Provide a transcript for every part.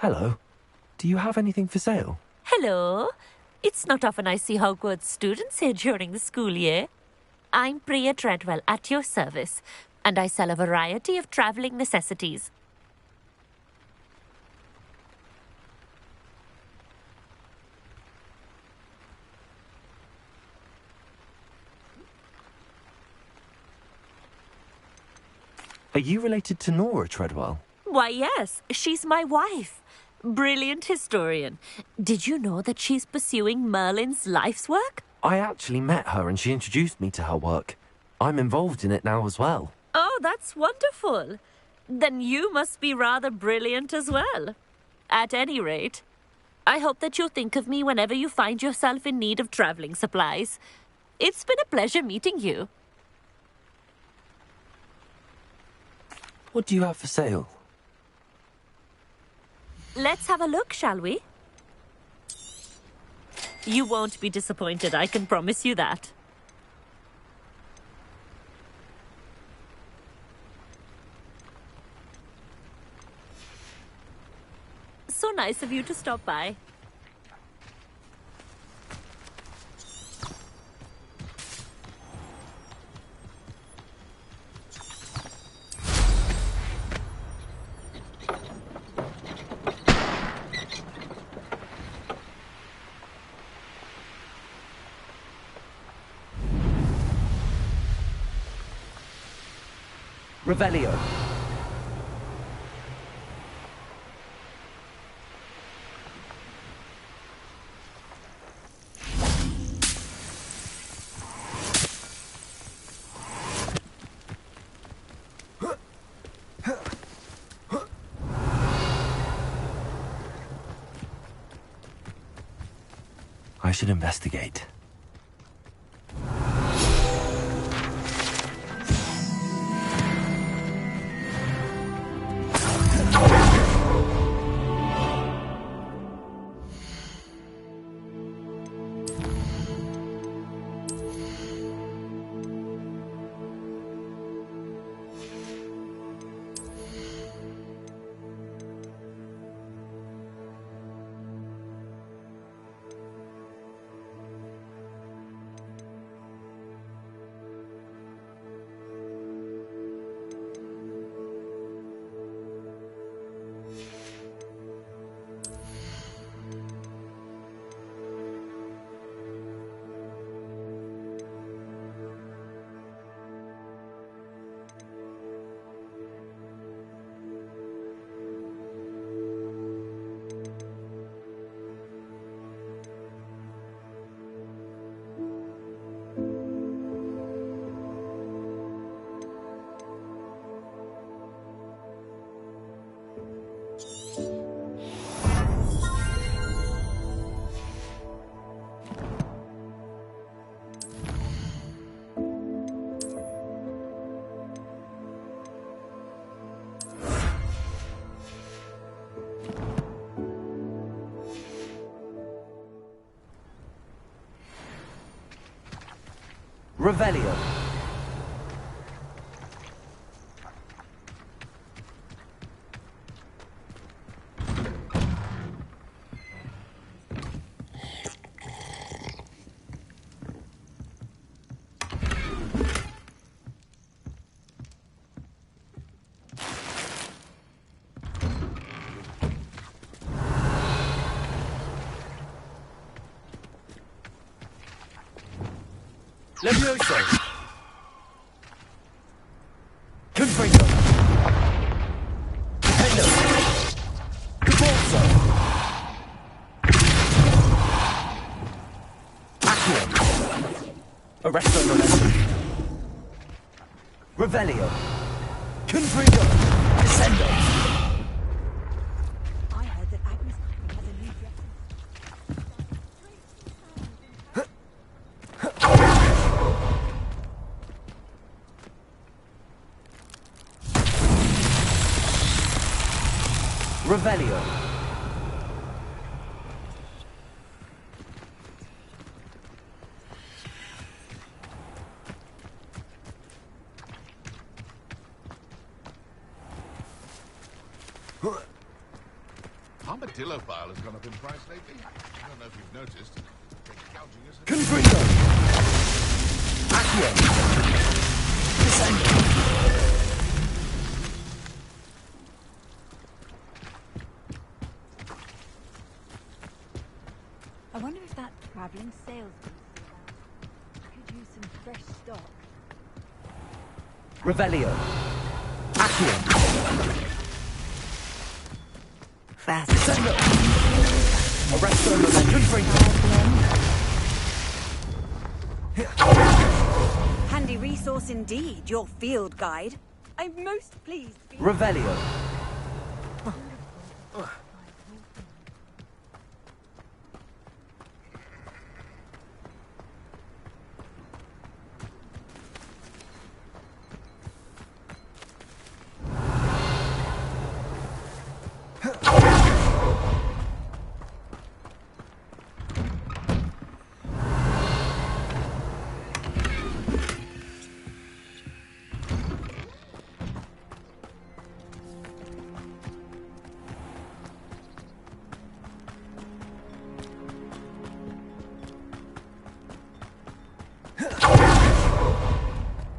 Hello. Do you have anything for sale? Hello. It's not often I see Hogwarts students here during the school year. I'm Priya Treadwell at your service, and I sell a variety of traveling necessities. Are you related to Nora Treadwell? Why, yes, she's my wife. Brilliant historian. Did you know that she's pursuing Merlin's life's work? I actually met her and she introduced me to her work. I'm involved in it now as well. Oh, that's wonderful. Then you must be rather brilliant as well. At any rate, I hope that you'll think of me whenever you find yourself in need of traveling supplies. It's been a pleasure meeting you. What do you have for sale? Let's have a look, shall we? You won't be disappointed, I can promise you that. So nice of you to stop by. Revelio. I should investigate. Revelio. Levioso. Confringo. Dependo. Caporzo. Accio. Arresto Momentum. Revelio. Confringo. Descendo. I heard that Agnes has a new dress. Revelio. Armadillo bile has gone up in price lately. I don't know if you've noticed. They're gouging us. Confringo! Accio! Descendo! I wonder if that traveling salesman could use some fresh stock. Revelio! Accio! Fast. Descendo! Arresto Confringo! Handy resource indeed, your field guide. I'm most pleased. Revelio!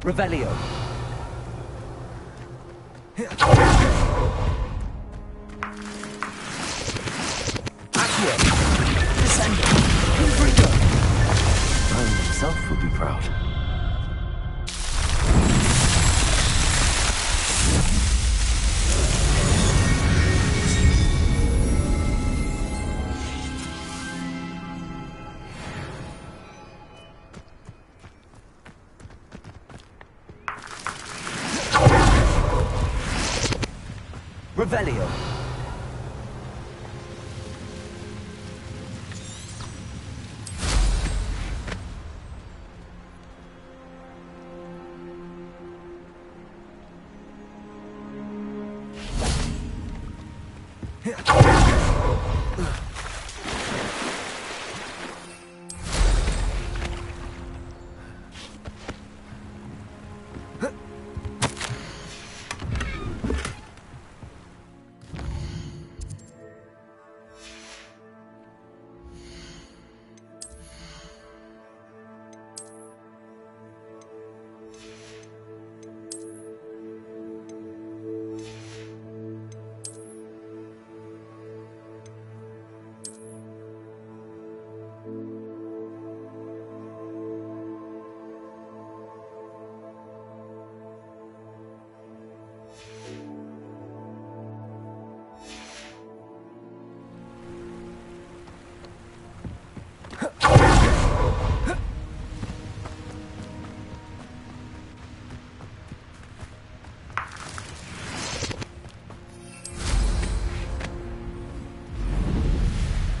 Revelio. Accio. Descendo. Confringo. Rome himself would be proud. Revelio.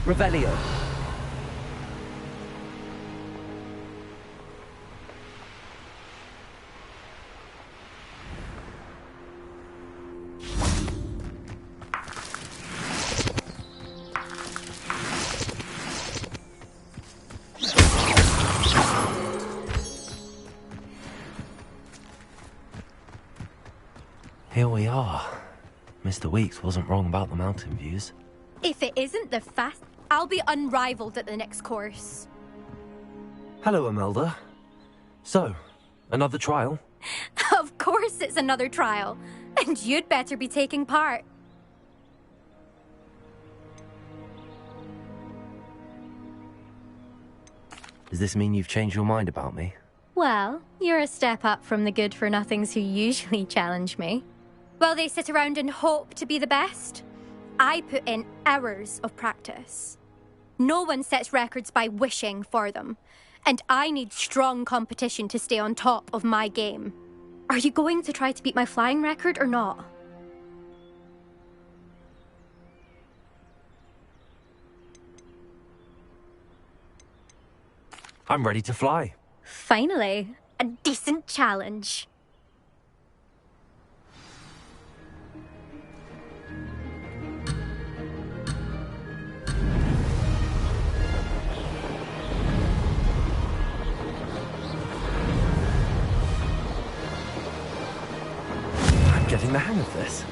Revelio. Here we are. Mr. Weeks wasn't wrong about the mountain views. If it isn't the fast, I'll be unrivaled at the next course. Hello, Imelda. So, another trial? Of course it's another trial. And you'd better be taking part. Does this mean you've changed your mind about me? Well, you're a step up from the good-for-nothings who usually challenge me. While they sit around and hope to be the best, I put in hours of practice. No one sets records by wishing for them, and I need strong competition to stay on top of my game. Are you going to try to beat my flying record or not? I'm ready to fly. Finally, a decent challenge. I'm getting the hang of this.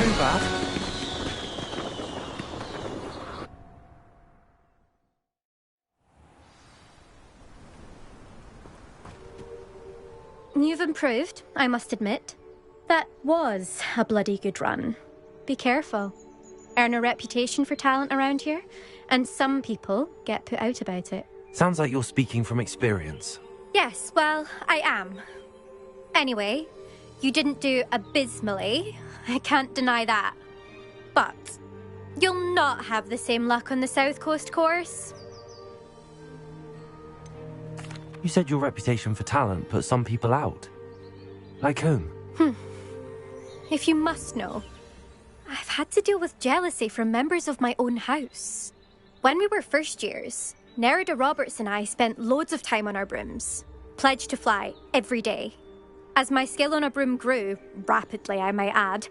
too bad. You've improved, I must admit. That was a bloody good run. Be careful. Earn a reputation for talent around here, and some people get put out about it. Sounds like you're speaking from experience. Yes, well, I am. Anyway, you didn't do abysmally. I can't deny that. But you'll not have the same luck on the South Coast course. You said your reputation for talent put some people out. Like whom? If you must know, I've had to deal with jealousy from members of my own house. When we were first years, Nerida Roberts and I spent loads of time on our brooms, pledged to fly every day. As my skill on a broom grew, rapidly I might add,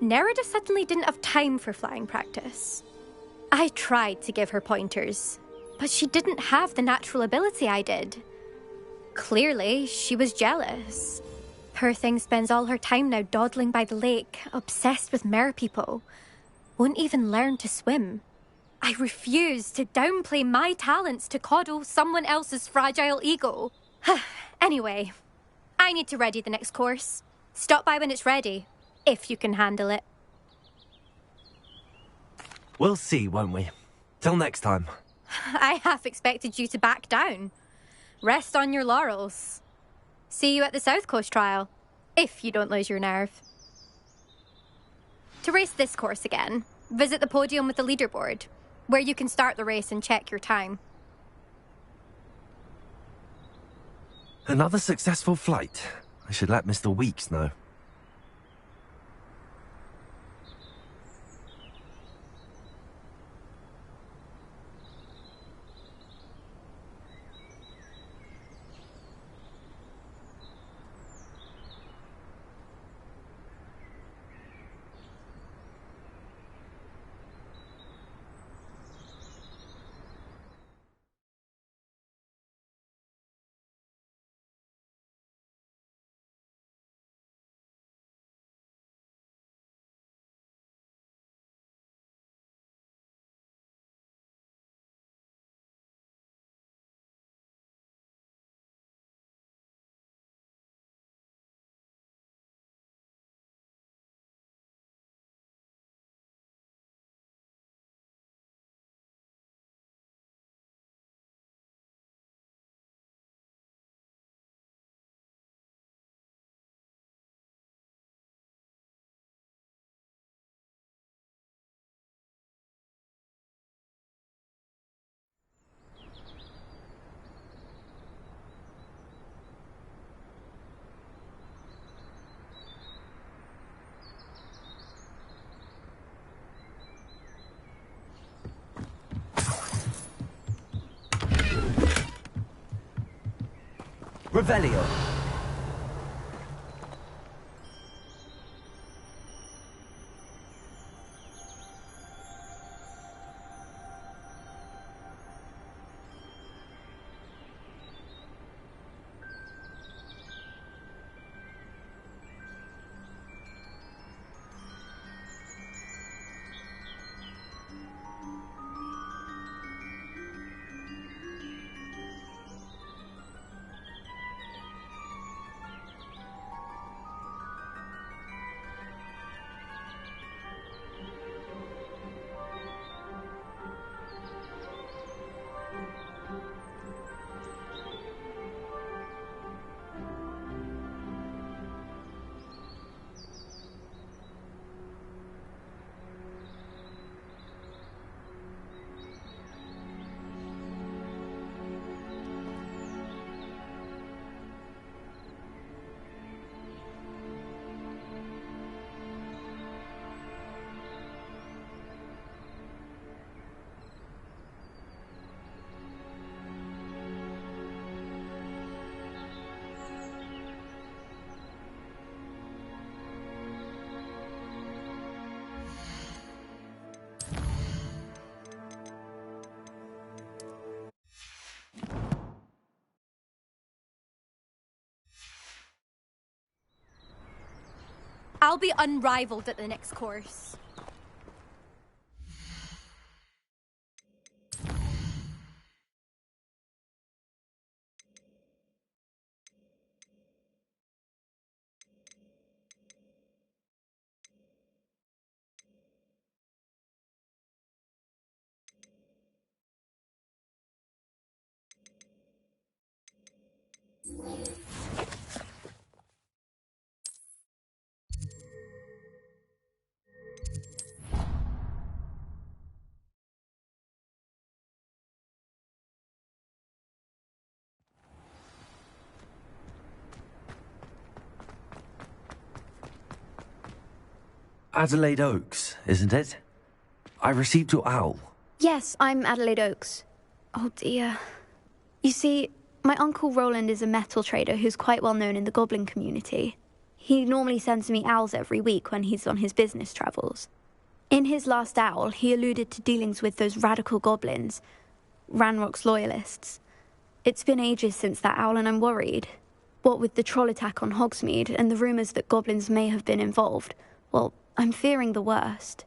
Nerida suddenly didn't have time for flying practice. I tried to give her pointers, but she didn't have the natural ability I did. Clearly, she was jealous. Poor thing spends all her time now dawdling by the lake, obsessed with merpeople. Won't even learn to swim. I refuse to downplay my talents to coddle someone else's fragile ego. Anyway, I need to ready the next course. Stop by when it's ready, if you can handle it. We'll see, won't we? Till next time. I half expected you to back down. Rest on your laurels. See you at the South Coast trial, if you don't lose your nerve. To race this course again, visit the podium with the leaderboard, where you can start the race and check your time. Another successful flight. I should let Mr. Weeks know. Revelio. I'll be unrivaled at the next course. Adelaide Oaks, isn't it? I received your owl. Yes, I'm Adelaide Oaks. Oh dear. You see, my Uncle Roland is a metal trader who's quite well known in the goblin community. He normally sends me owls every week when he's on his business travels. In his last owl, he alluded to dealings with those radical goblins, Ranrock's loyalists. It's been ages since that owl and I'm worried. What with the troll attack on Hogsmeade and the rumours that goblins may have been involved, well, I'm fearing the worst.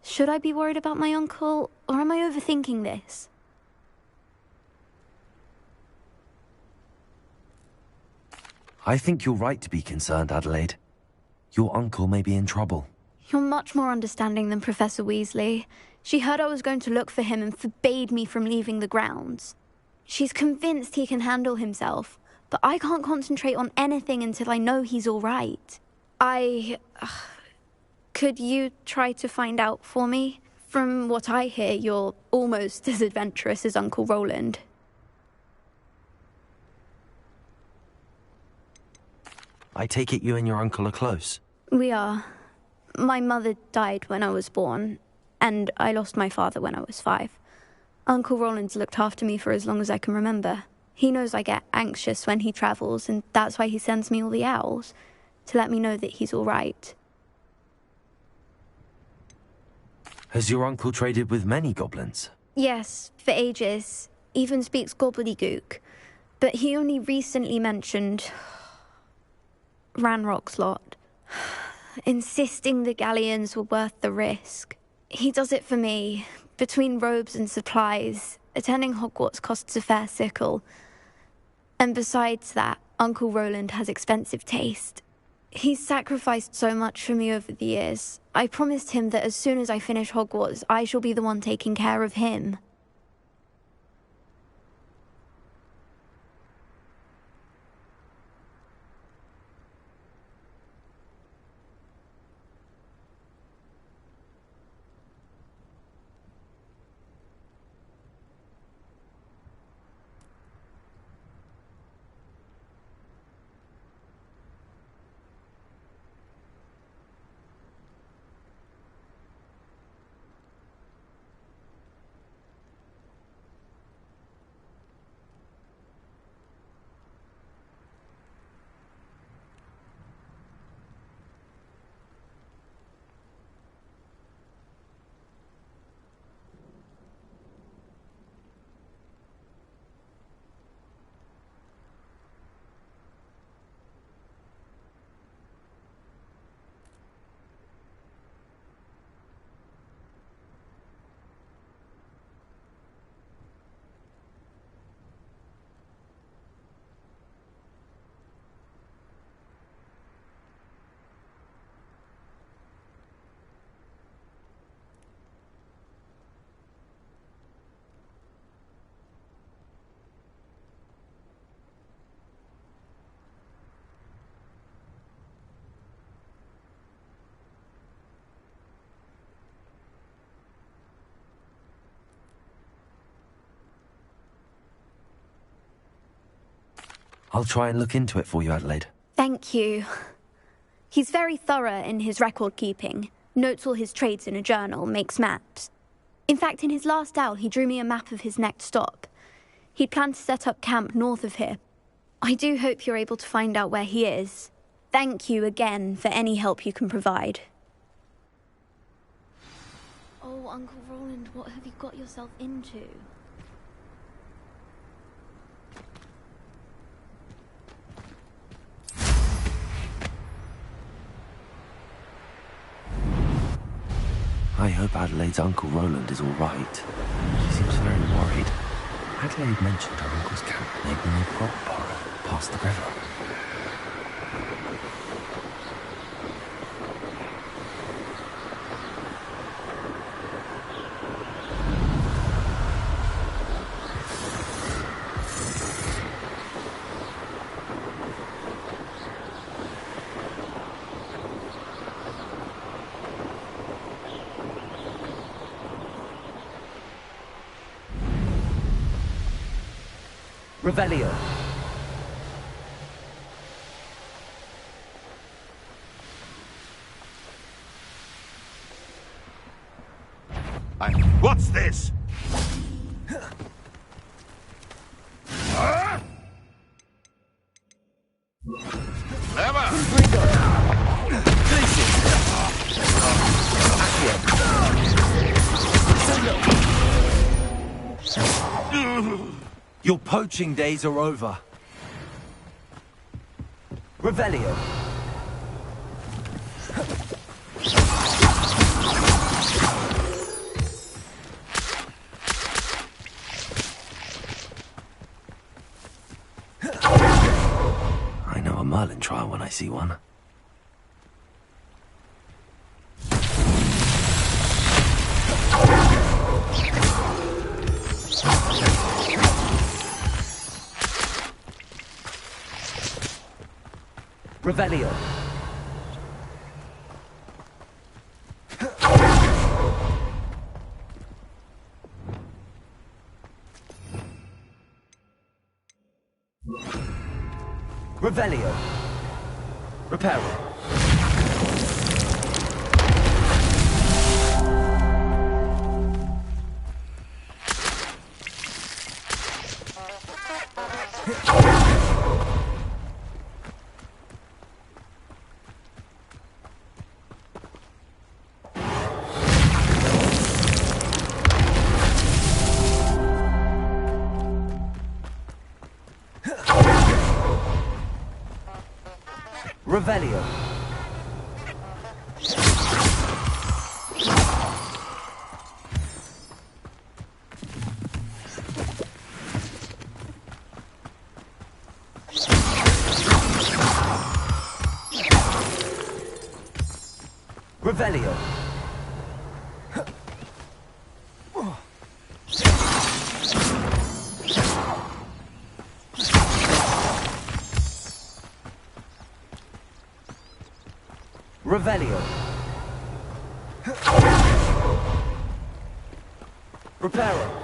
Should I be worried about my uncle, or am I overthinking this? I think you're right to be concerned, Adelaide. Your uncle may be in trouble. You're much more understanding than Professor Weasley. She heard I was going to look for him and forbade me from leaving the grounds. She's convinced he can handle himself, but I can't concentrate on anything until I know he's all right. Could you try to find out for me? From what I hear, you're almost as adventurous as Uncle Roland. I take it you and your uncle are close. We are. My mother died when I was born, and I lost my father when I was 5. Uncle Roland's looked after me for as long as I can remember. He knows I get anxious when he travels, and that's why he sends me all the owls, to let me know that he's all right. Has your uncle traded with many goblins? Yes, for ages. Even speaks gobbledygook. But he only recently mentioned Ranrock's lot, insisting the galleons were worth the risk. He does it for me. Between robes and supplies, attending Hogwarts costs a fair sickle. And besides that, Uncle Roland has expensive taste. He's sacrificed so much for me over the years. I promised him that as soon as I finish Hogwarts, I shall be the one taking care of him. I'll try and look into it for you, Adelaide. Thank you. He's very thorough in his record keeping, notes all his trades in a journal, makes maps. In fact, in his last owl, he drew me a map of his next stop. He'd planned to set up camp north of here. I do hope you're able to find out where he is. Thank you again for any help you can provide. Oh, Uncle Roland, what have you got yourself into? I hope Adelaide's Uncle Roland is all right. She seems very worried. Adelaide mentioned her uncle's camp maybe near Brockborough, past the river. Revelio. What's this? Your poaching days are over. Revelio. I know a Merlin trial when I see one. Revelio. Revelio. Reparo. Revelio. Revelio. Revelio. Reparo.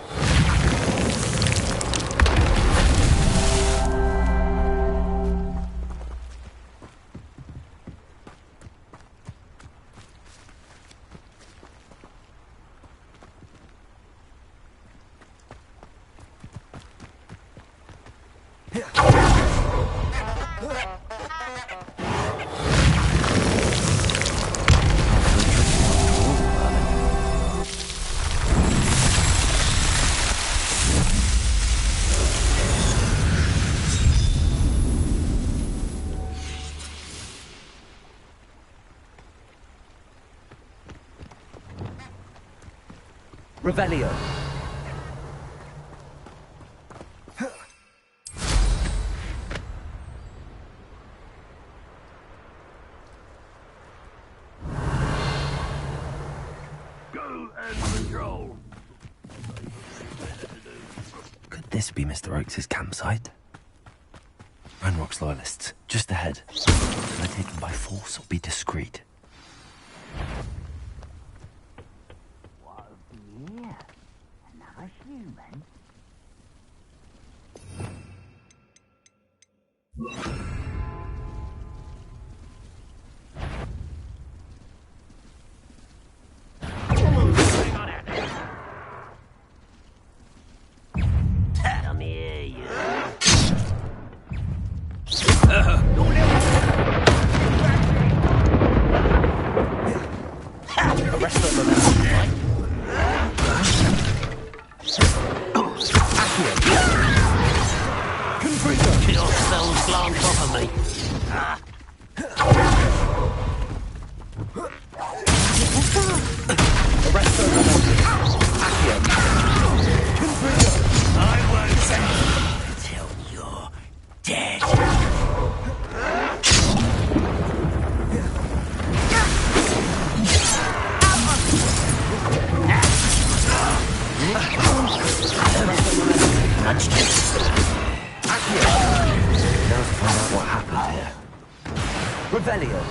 Revelio. Go and patrol. Could this be Mr. Oakes' campsite? Ranrock's loyalists, just ahead. Can I take them by force or be discreet? Another human? Come here, you. Arrest them. Your soul's long Revelio.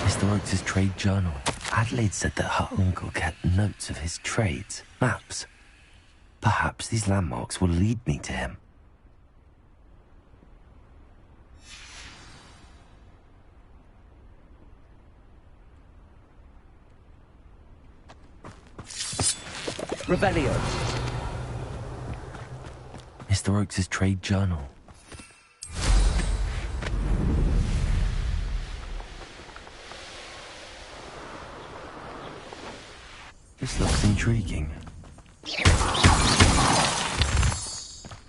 Mr. Oakes' trade journal. Adelaide said that her uncle kept notes of his trades, maps. Perhaps these landmarks will lead me to him. Revelio. Mr. Oakes' trade journal. This looks intriguing.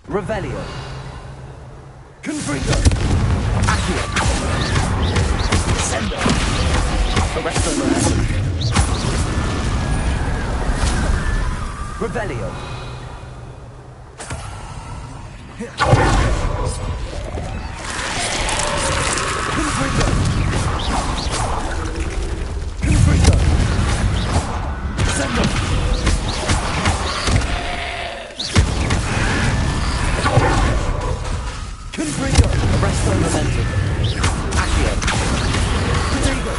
Revelio. Confringo. Accio. Sendo. Arresto Lorenzo. Revelio. Confringo. Confringo. Sendo. Confringo. Arresto Lorenzo. Accio. Confringo.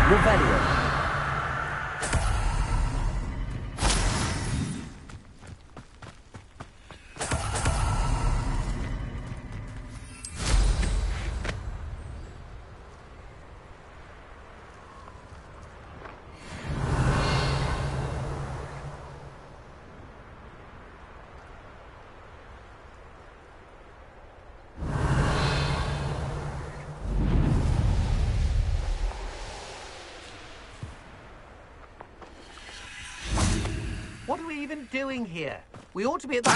Revelio. What are we even doing here? We ought to be at the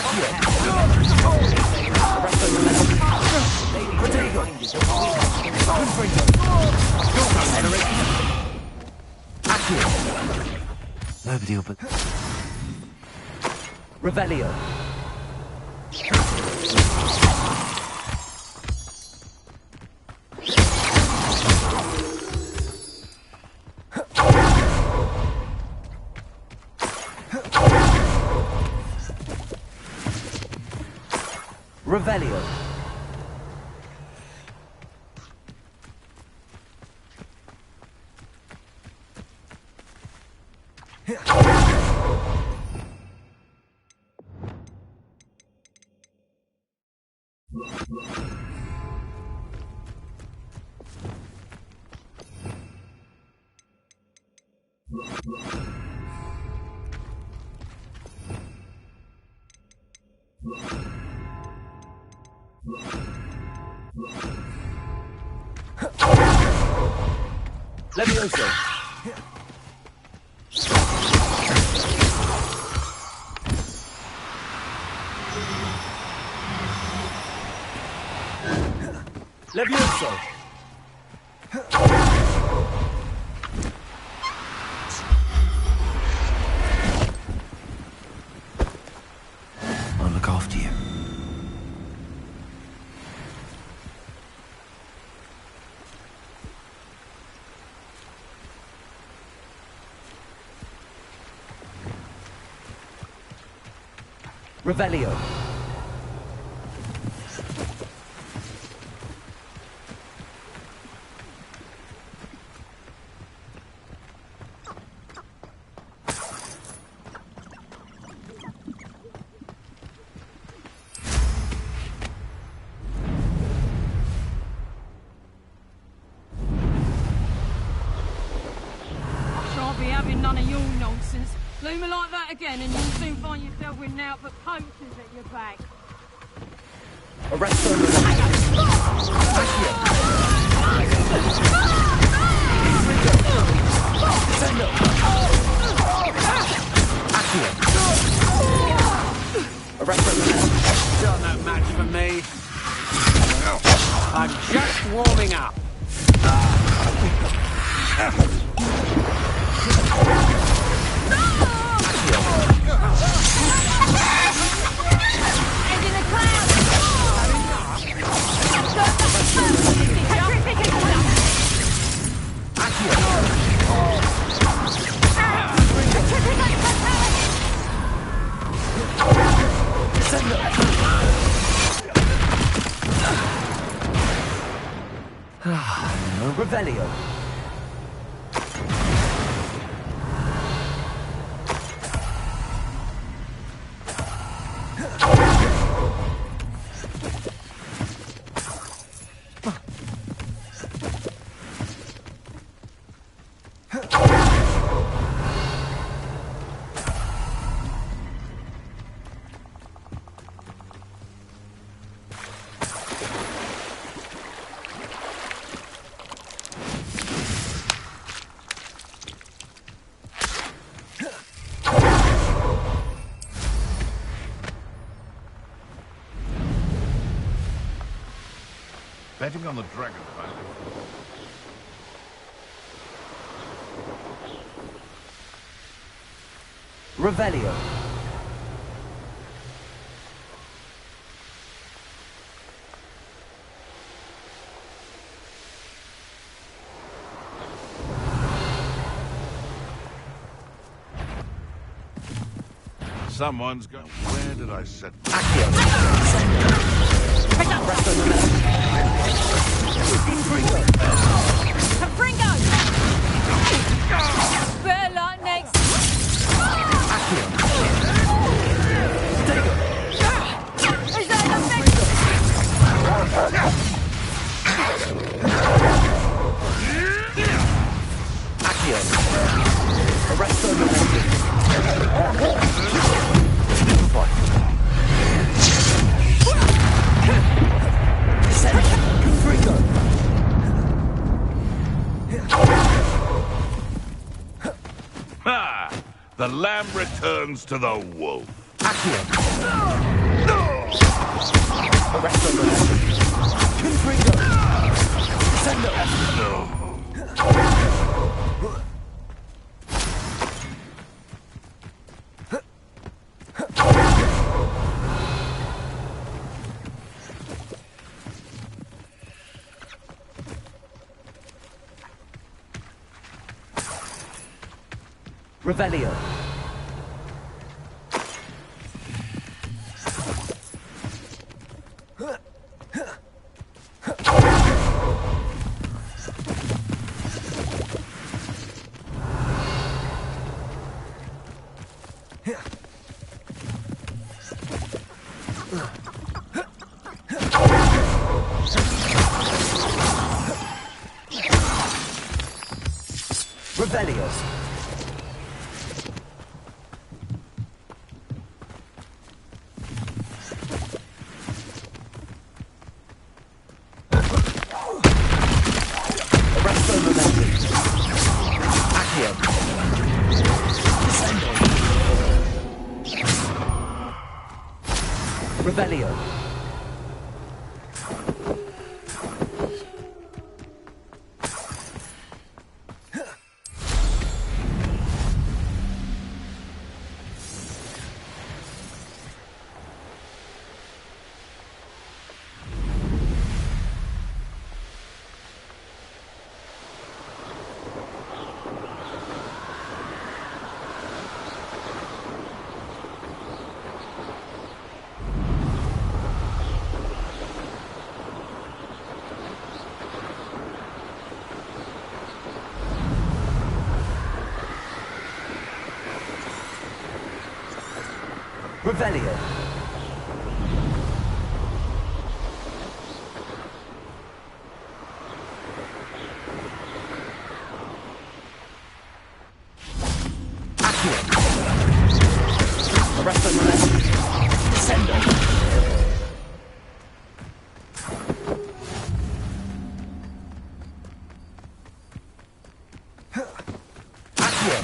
Nobody will but... Revelio. Revelio. Levioso. Levioso. I'll look after you. Revelio. Shan't be having none of your nonsense. Leave me like that again and you'll soon find yourself with naught but poachers at your back. Arresto Still no match for me. I'm just warming up. And in a cloud! Revelio. Betting on the dragon pilot. Revelio. Someone's going. Where did I set? Accio. Presto Intrigo. Fringo! Better luck next. Accio. Is that the next? Accio. Arresto Momentum. Ha! The lamb returns to the wolf. Accio. Arresto Momentum. Intrigo. Sendo. Revelio. Revelio. Revelio. Revelio. Accio. Arresto Momentum. Sendo. Accio.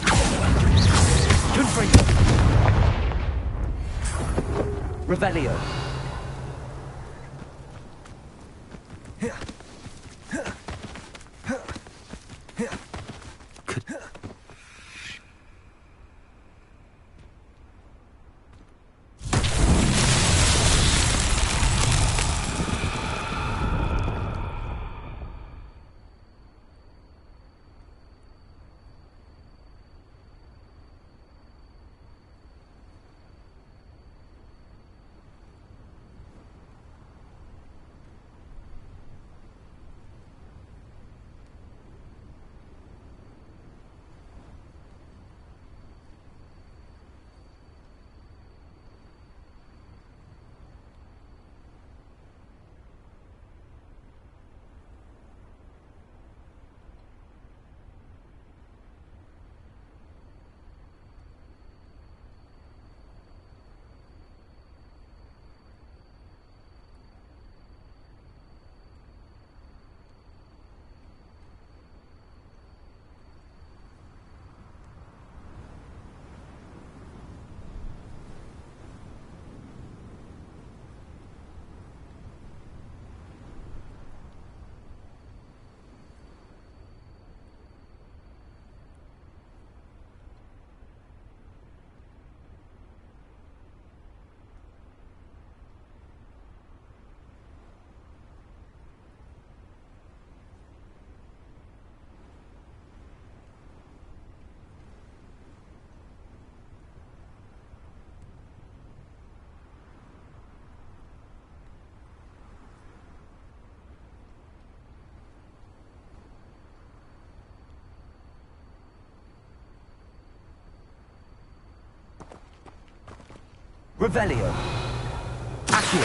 Confringo. Revelio. Revelio. Accio.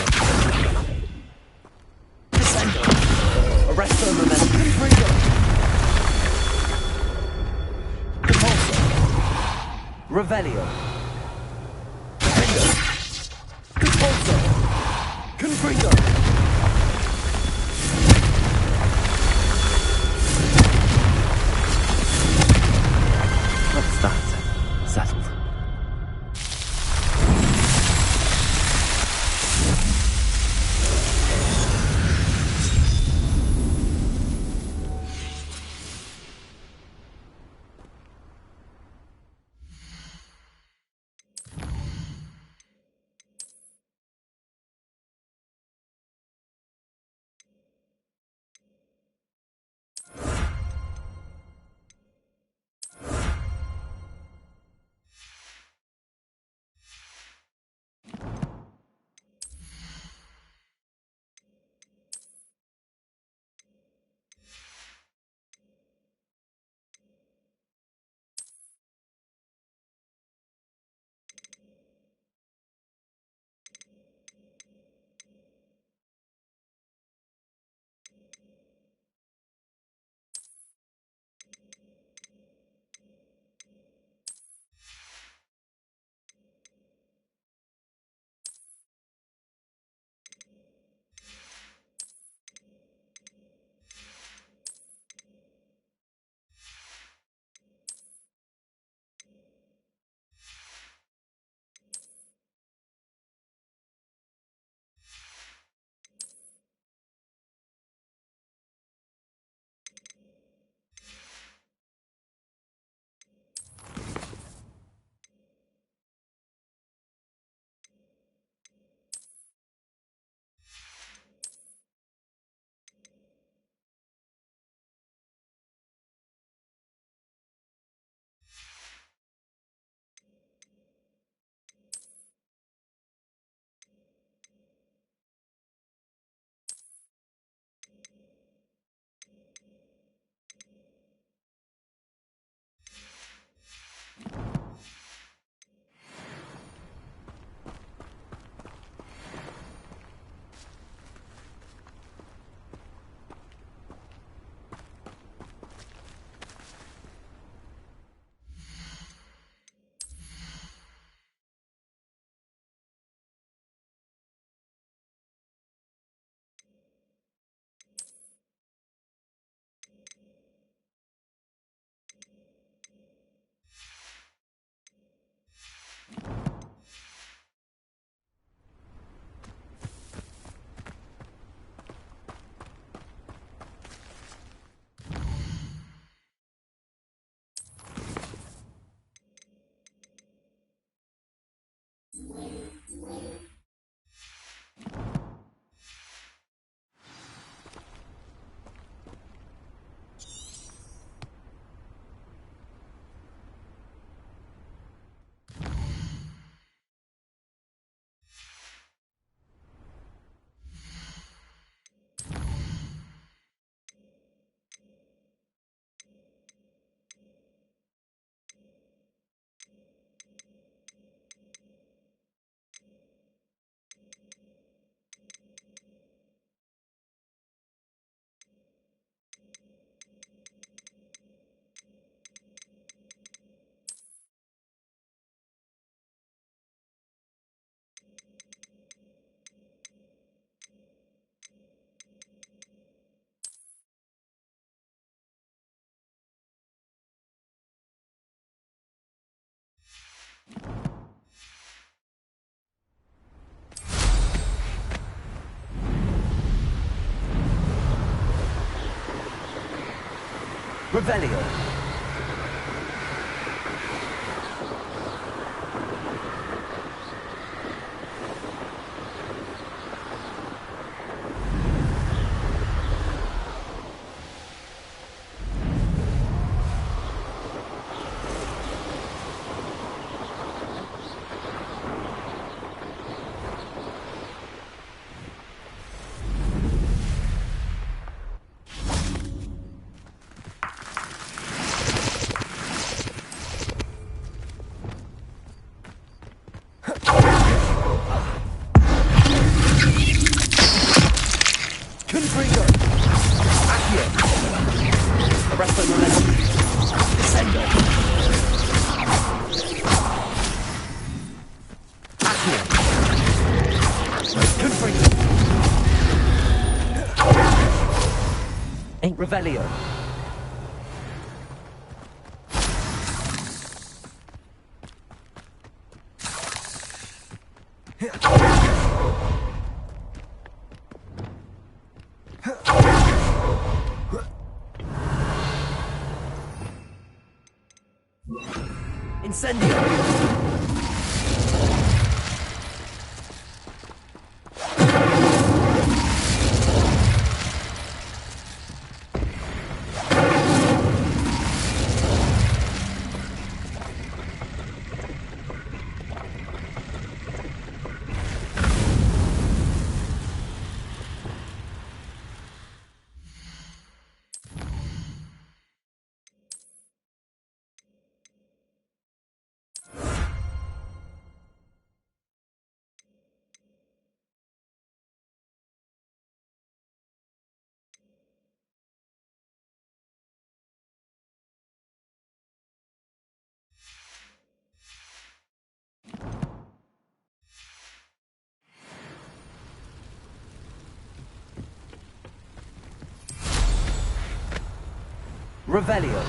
Descendo. Arresto momentum. Confringo. Repulso. Revelio. Defendo. Repulso. Confringo. What's that? Settled. Revelio. Arresto momentum. Descendo. Accio. Confringo. Ain't Revelio. Incendio! Revelio.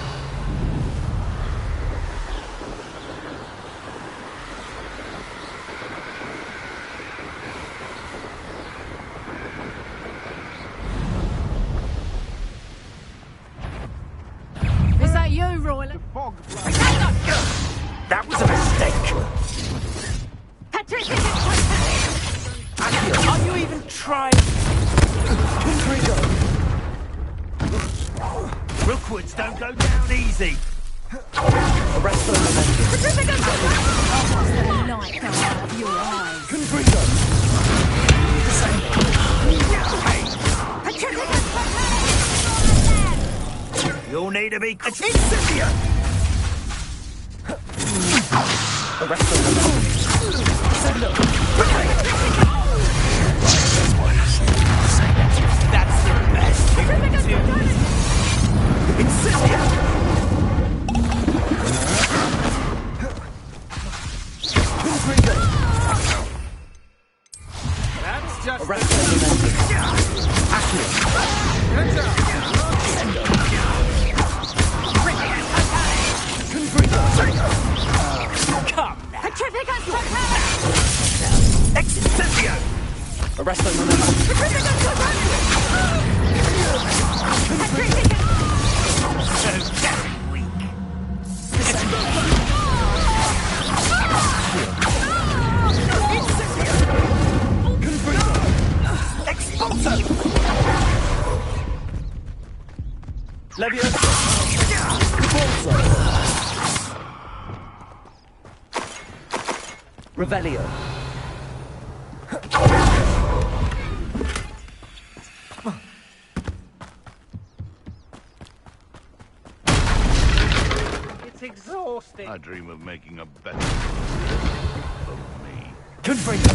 Is that you, Royland? That was a mistake. Accio, are you even trying? Confringo. Rookwoods don't go down easy. Arresto momentum. Light come out of your eyes. Confringo. You'll need to be... Incendio! Arresto momentum. Sendo. That's the best you can do. Incendio! Confringo. That's just... Arresto momentum. Accio. Sendo. Confringo. Come now. Incendio! Arresto momentum. So very weak. Confringo. Expulso. Levioso. Expulso. Revelio. It's exhausting. I dream of making a better of me. Confringo.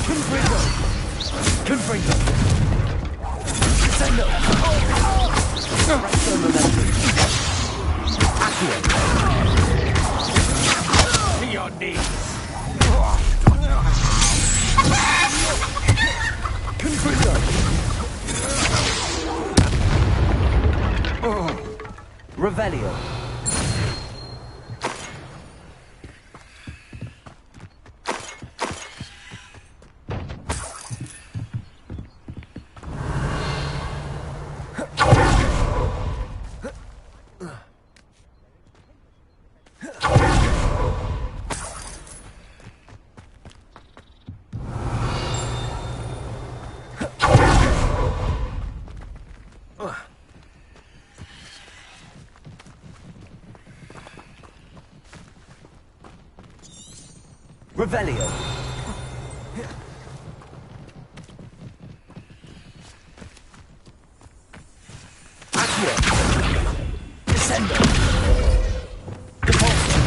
Confringo. Confringo. Sendo. Arresto momentum. Accio. To your knees. Confringo. Revelio. Revelio. Accio. Descendo. Defaulto.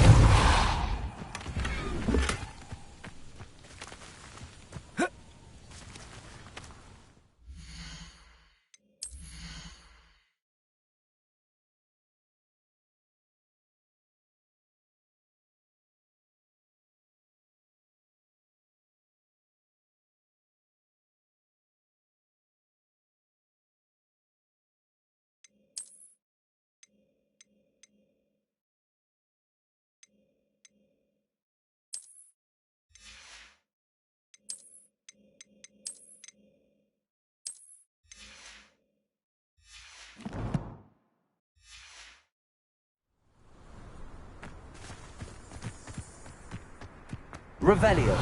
Revelio.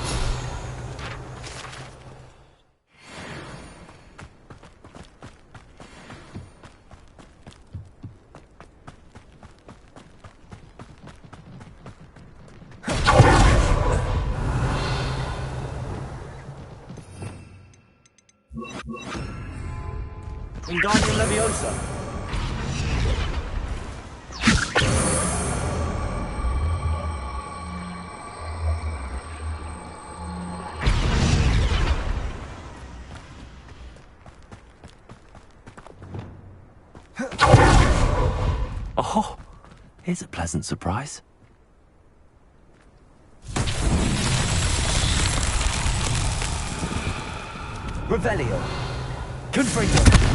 Wingardium Leviosa. Oh, here's a pleasant surprise. Revelio. Confringo.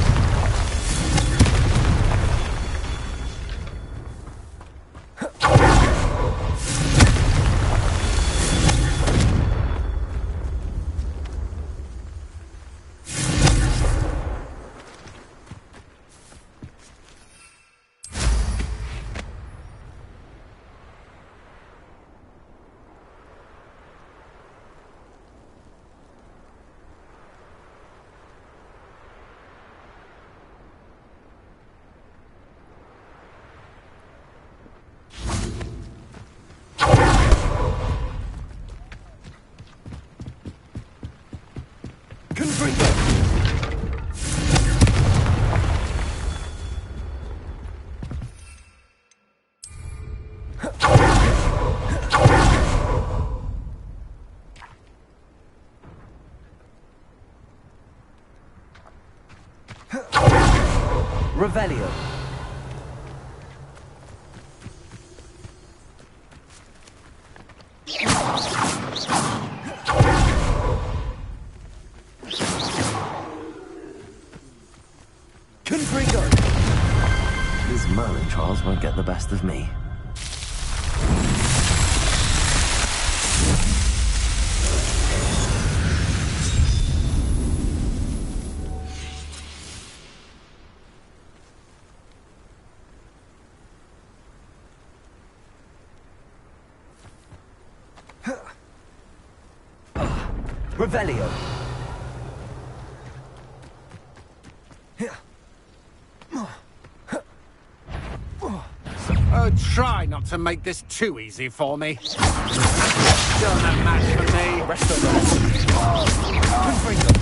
Revelio. Confringo. These Merlin trials won't get the best of me. Revelio. Oh, try not to make this too easy for me. Still no match for me. Rest on rest. Confringo.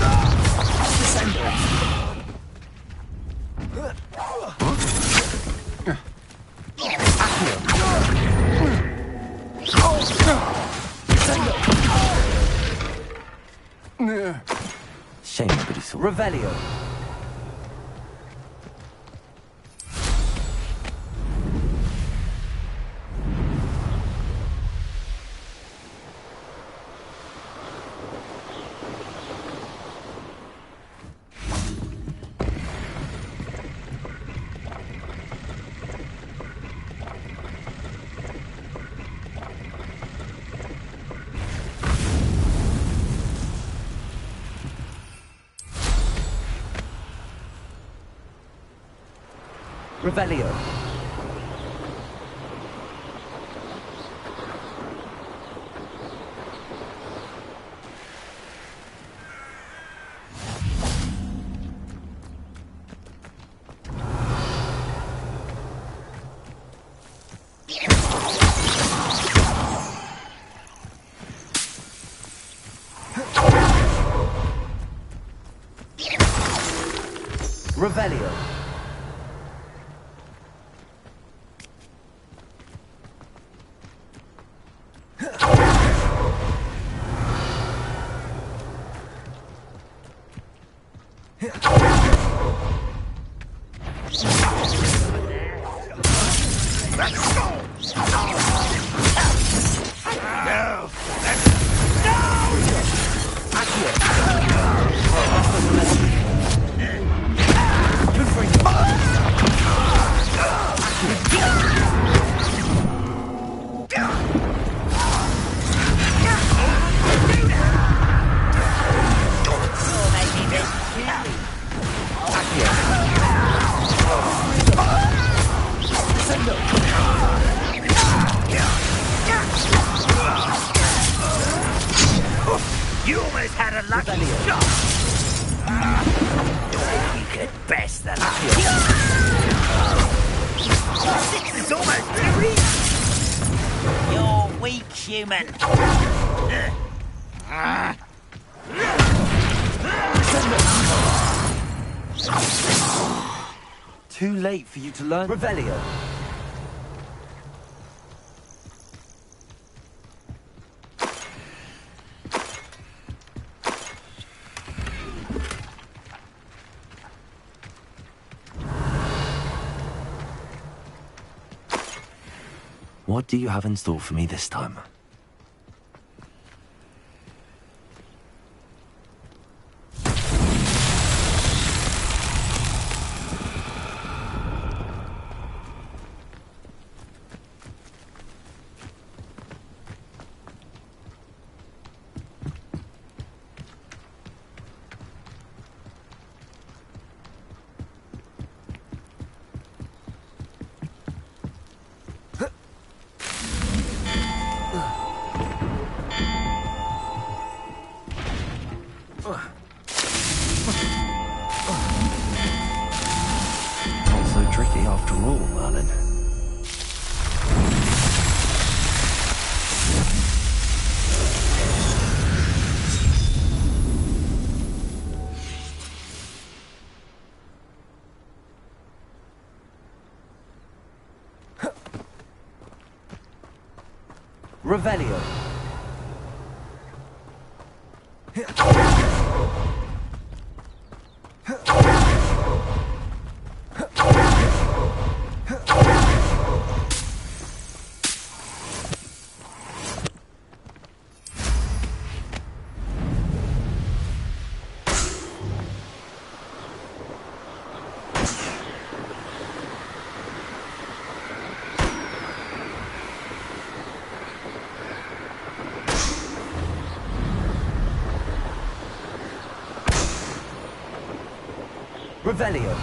Shame nobody saw. Revelio. Revelio. Revelio. a lucky shot! You could best the lucky. This is almost too easy! You're weak, human! Too late for you to learn. Revelio. What do you have in store for me this time? Revelio. Revelio.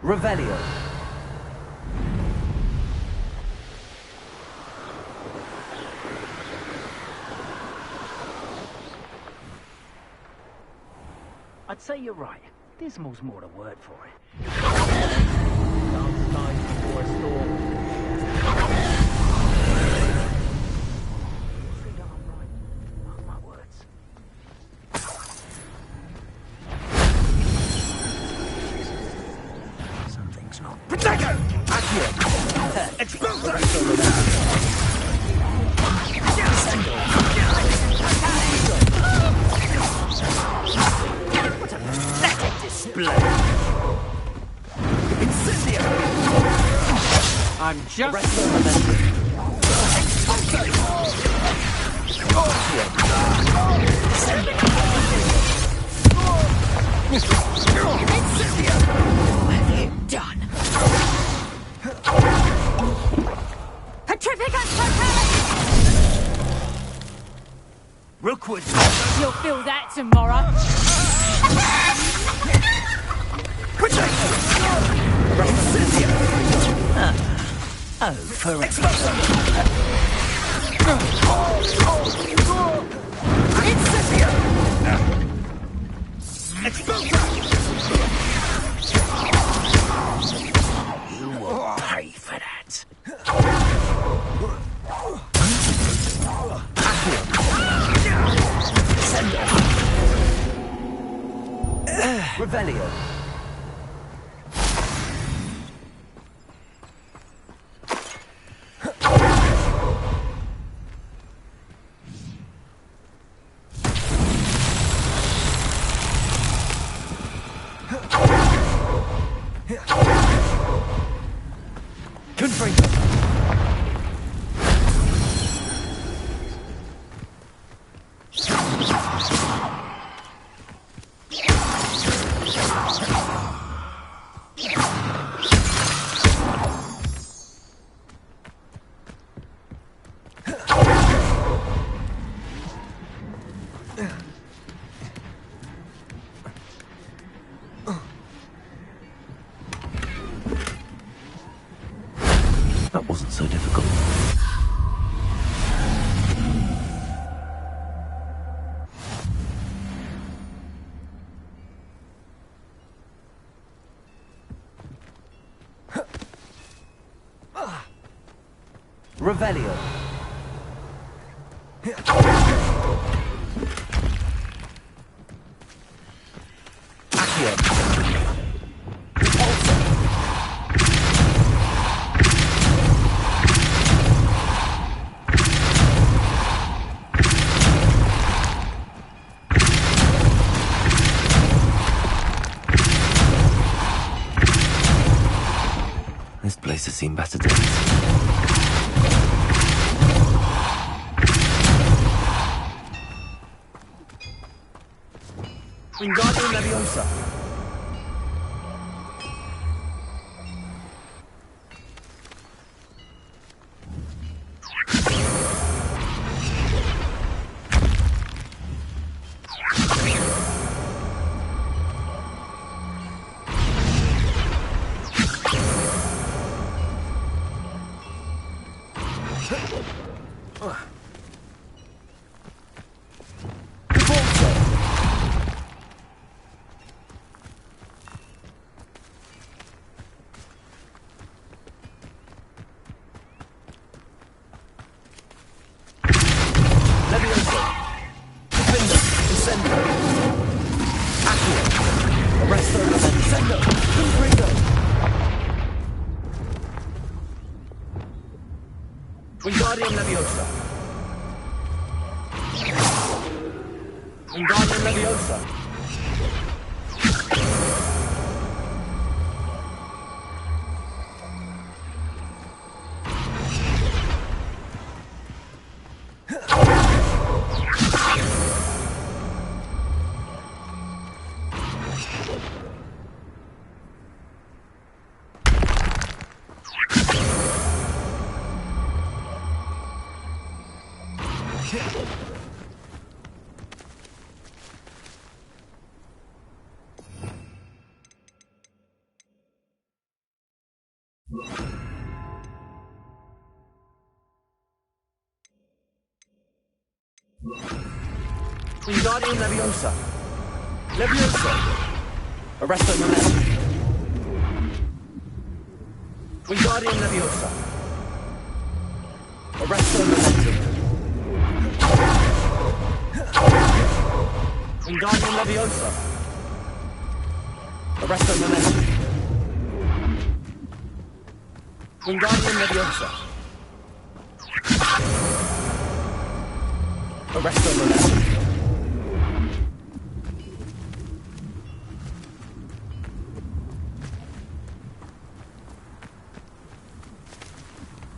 Revelio. I'd say you're right. Dismal's more the word for it. Before a storm. Mark my words. Something's not. Protego! Accio! Explosion! What a pathetic display! Incendio! I'm just... What have you done? Rookwood! You'll feel that tomorrow. Oh, for you will pay for that. Revelio. That wasn't so difficult. Revelio. Accio. Repulsor. This place has seen better days. Wingardium Leviosa. Wingardium Leviosa. Wingardium Leviosa. Wingardium Leviosa. Leviosa. Arresto Momentum. Wingardium Leviosa. Arresto Momentum. Wingardium Leviosa. Arresto Momentum. Wingardium Leviosa. Arresto Momentum.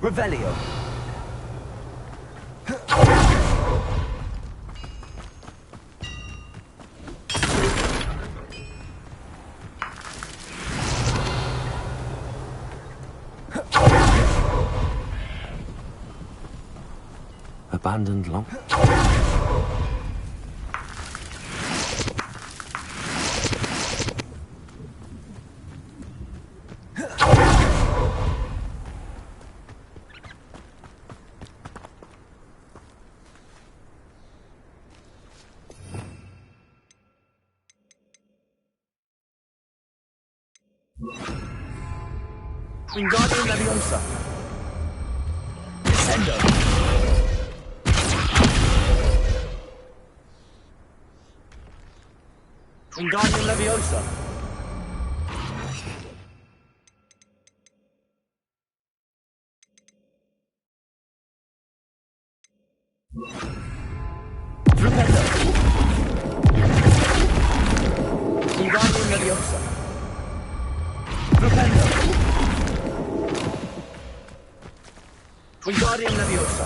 Revelio. Abandoned long. Wingardium Leviosa. Descendo. Wingardium Leviosa. Flupendo. Wingardium Leviosa. Flupendo. Wingardium Leviosa.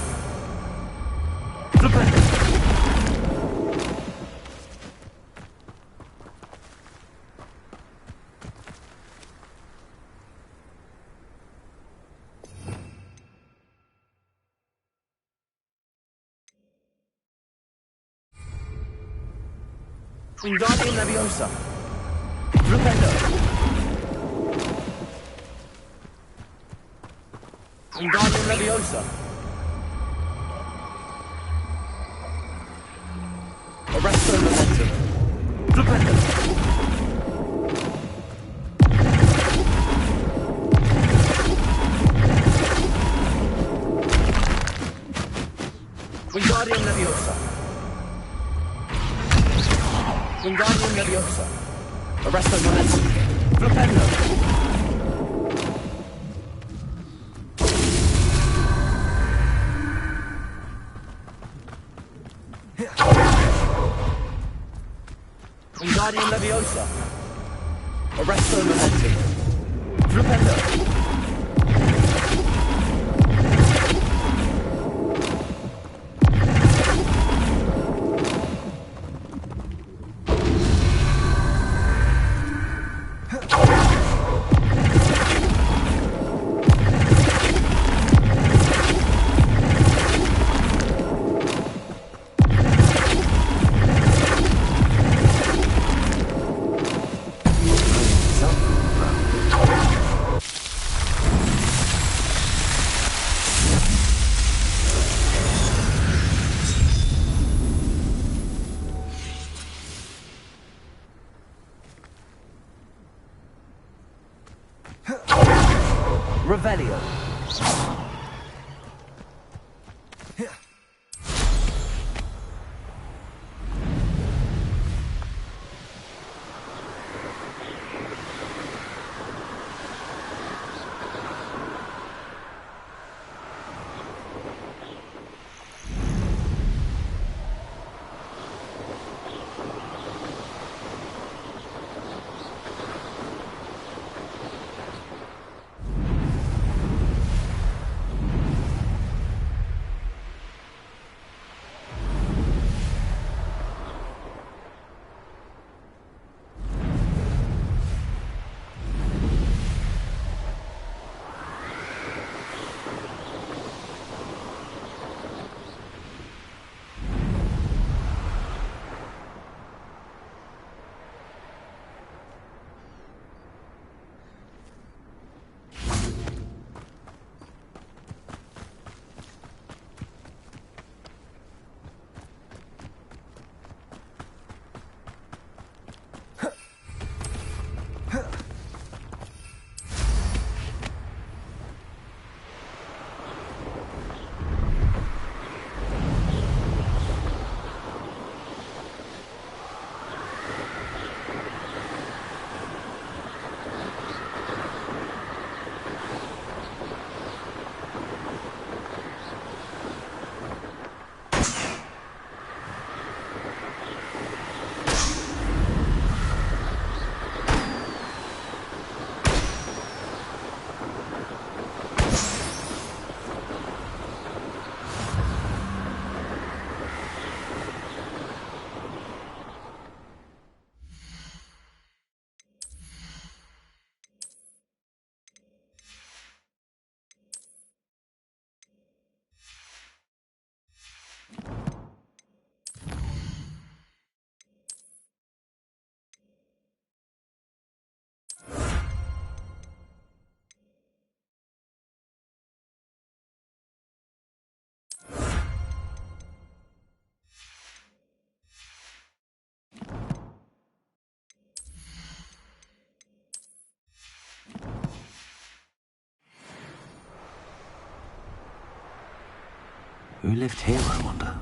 Flupendo. Wingardium Leviosa. Flupendo. Wingardium Leviosa. Arresto Momentum. Flipendo. Wingardium Leviosa. Wingardium Leviosa. Arresto Momentum. Flipendo. Wingardium Leviosa. Arresto Momentum. Flipendo. Revelio. Who lived here, I wonder?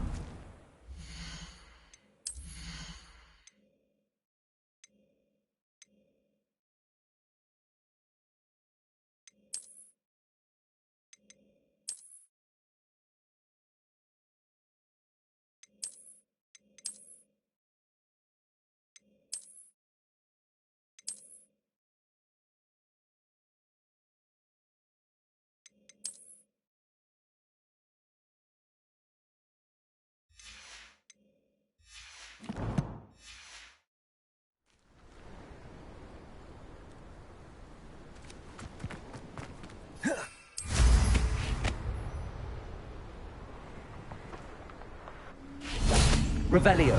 Revelio.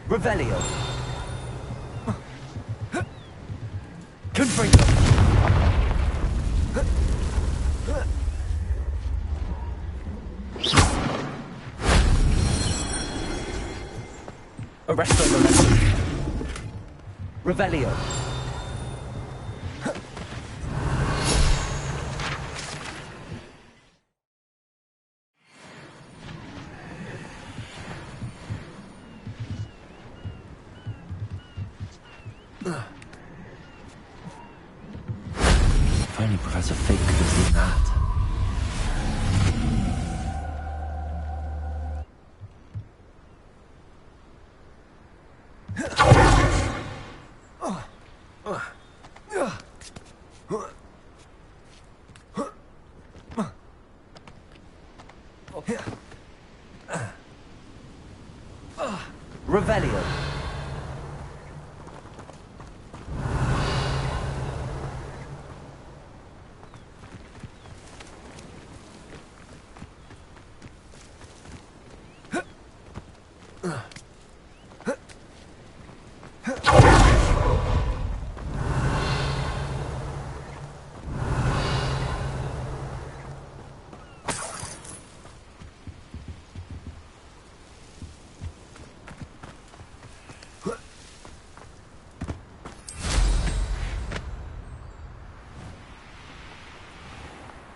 Revelio. Confringo. Arresto momentum. Revelio. If only Professor Fig could have seen that. Revelio.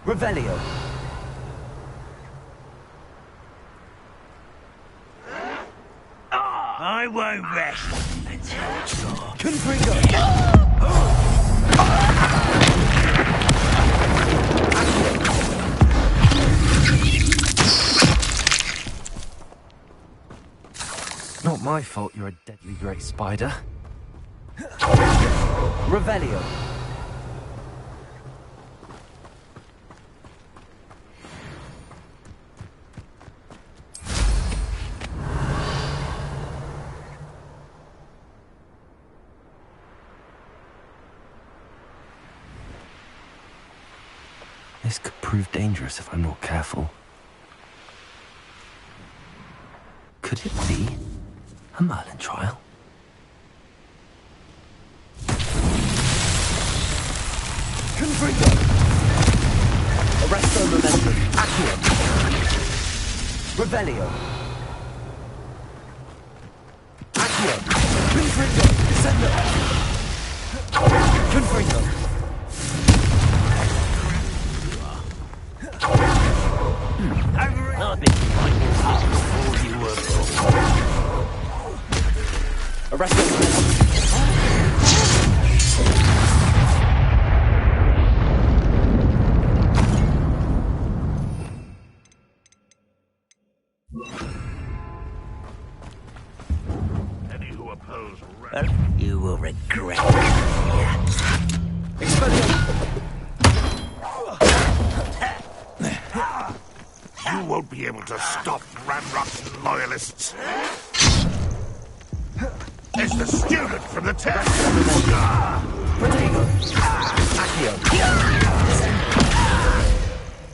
Revelio. I won't rest until it's gone. Confringo. Not my fault you're a deadly great spider. Revelio. This could prove dangerous if I'm not careful. Could it be a Merlin trial? Confringo. Arresto momentum. Accio. Revelio. Accio. Confringo. Descendo. Confringo. I've been fighting before you were born. Arresto momentum. Any who oppose Well, you will regret it. Expelliarmus. You won't be able to stop Ranrock's loyalists. It's the student from the test. Protego. Accio.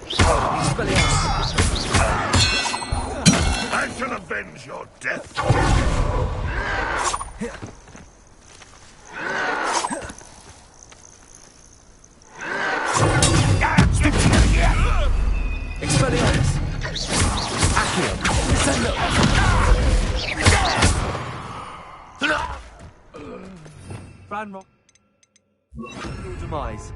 Expelliarmus. I shall avenge your death. Expelliarmus. Accio. Descendo. Ranrock. Your demise.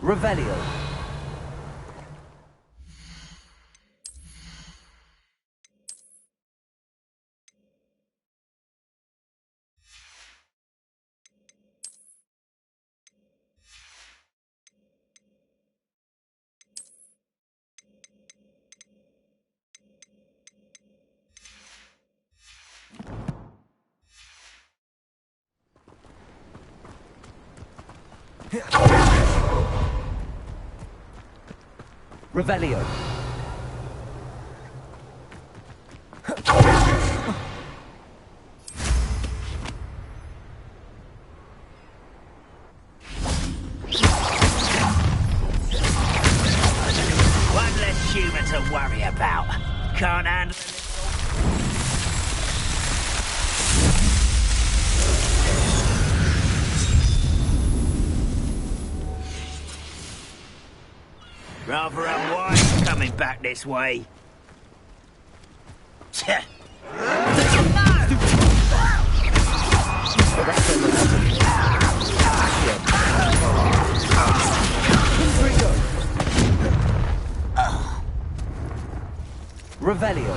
Revelio. Revelio. One less human to worry about. Can't handle it. Rather unwise coming back this way. Revelio.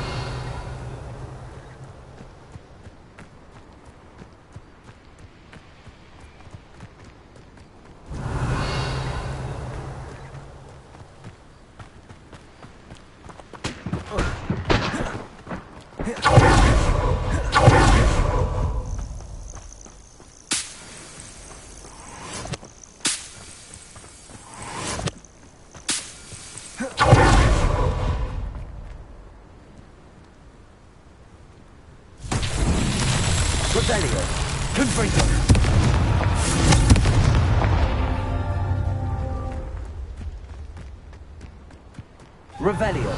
Revelio. Confringo. Revelio.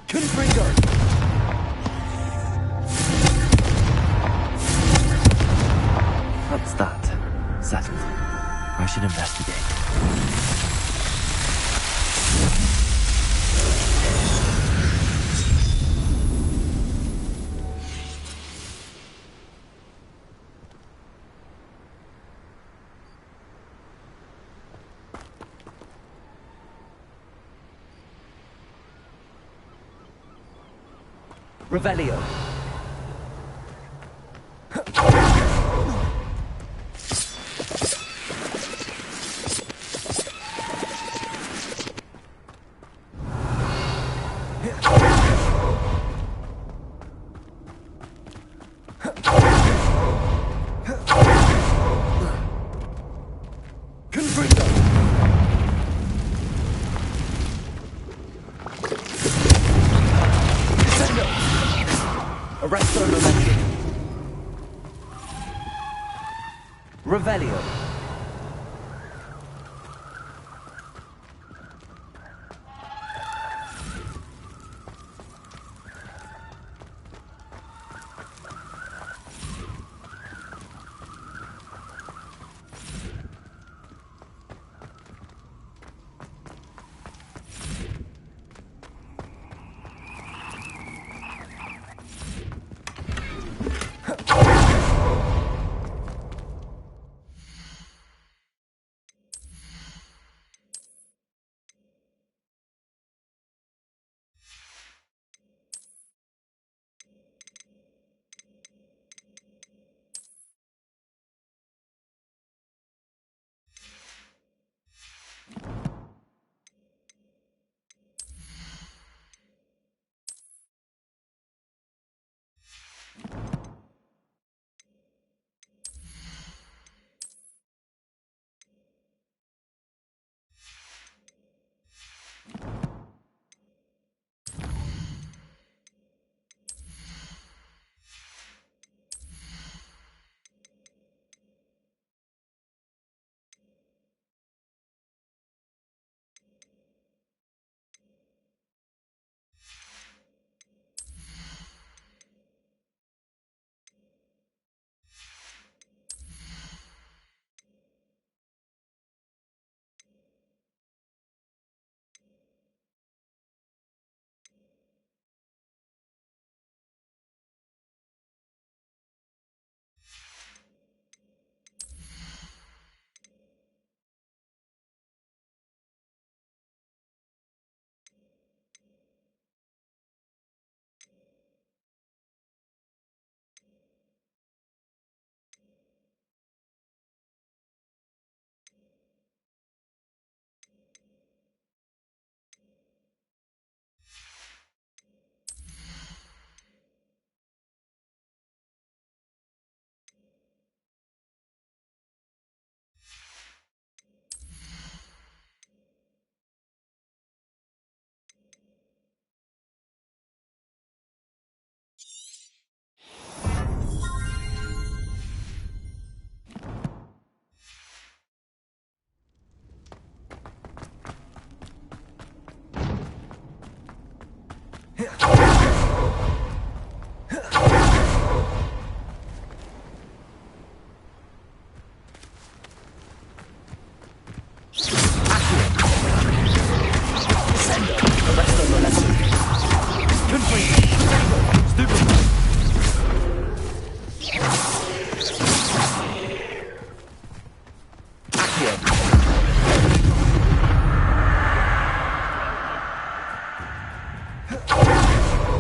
Confringo. What's that? Settled. I should investigate. Revelio. Confringo. Sendo. Arresto momentum. Revelio.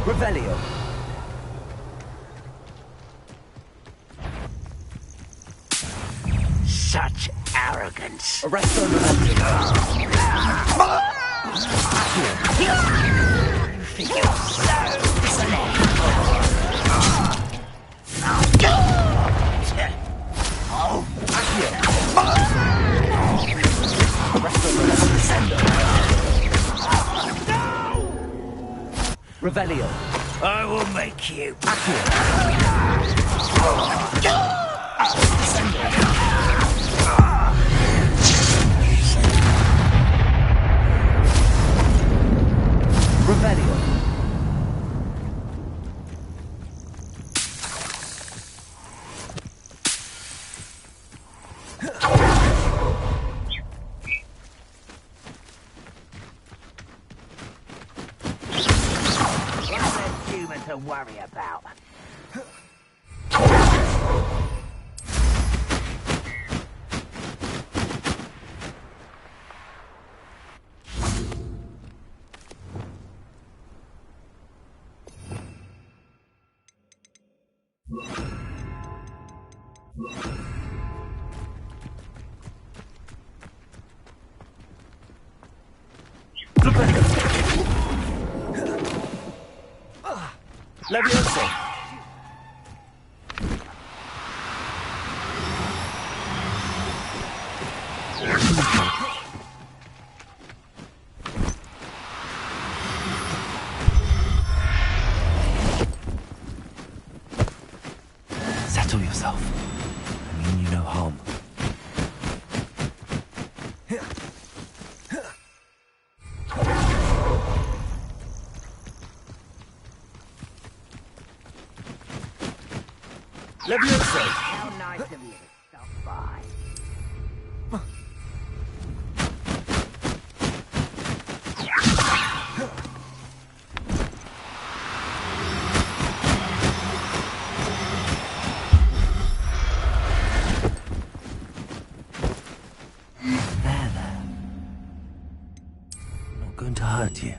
Revelio. Such arrogance. Arresto Momentrum. You think you're so Revelio. I will make you. Revelio. Human to worry about. Levioso. Settle yourself. I mean you no harm. Levioso. How nice of you to stop by. There. I'm not going to hurt you.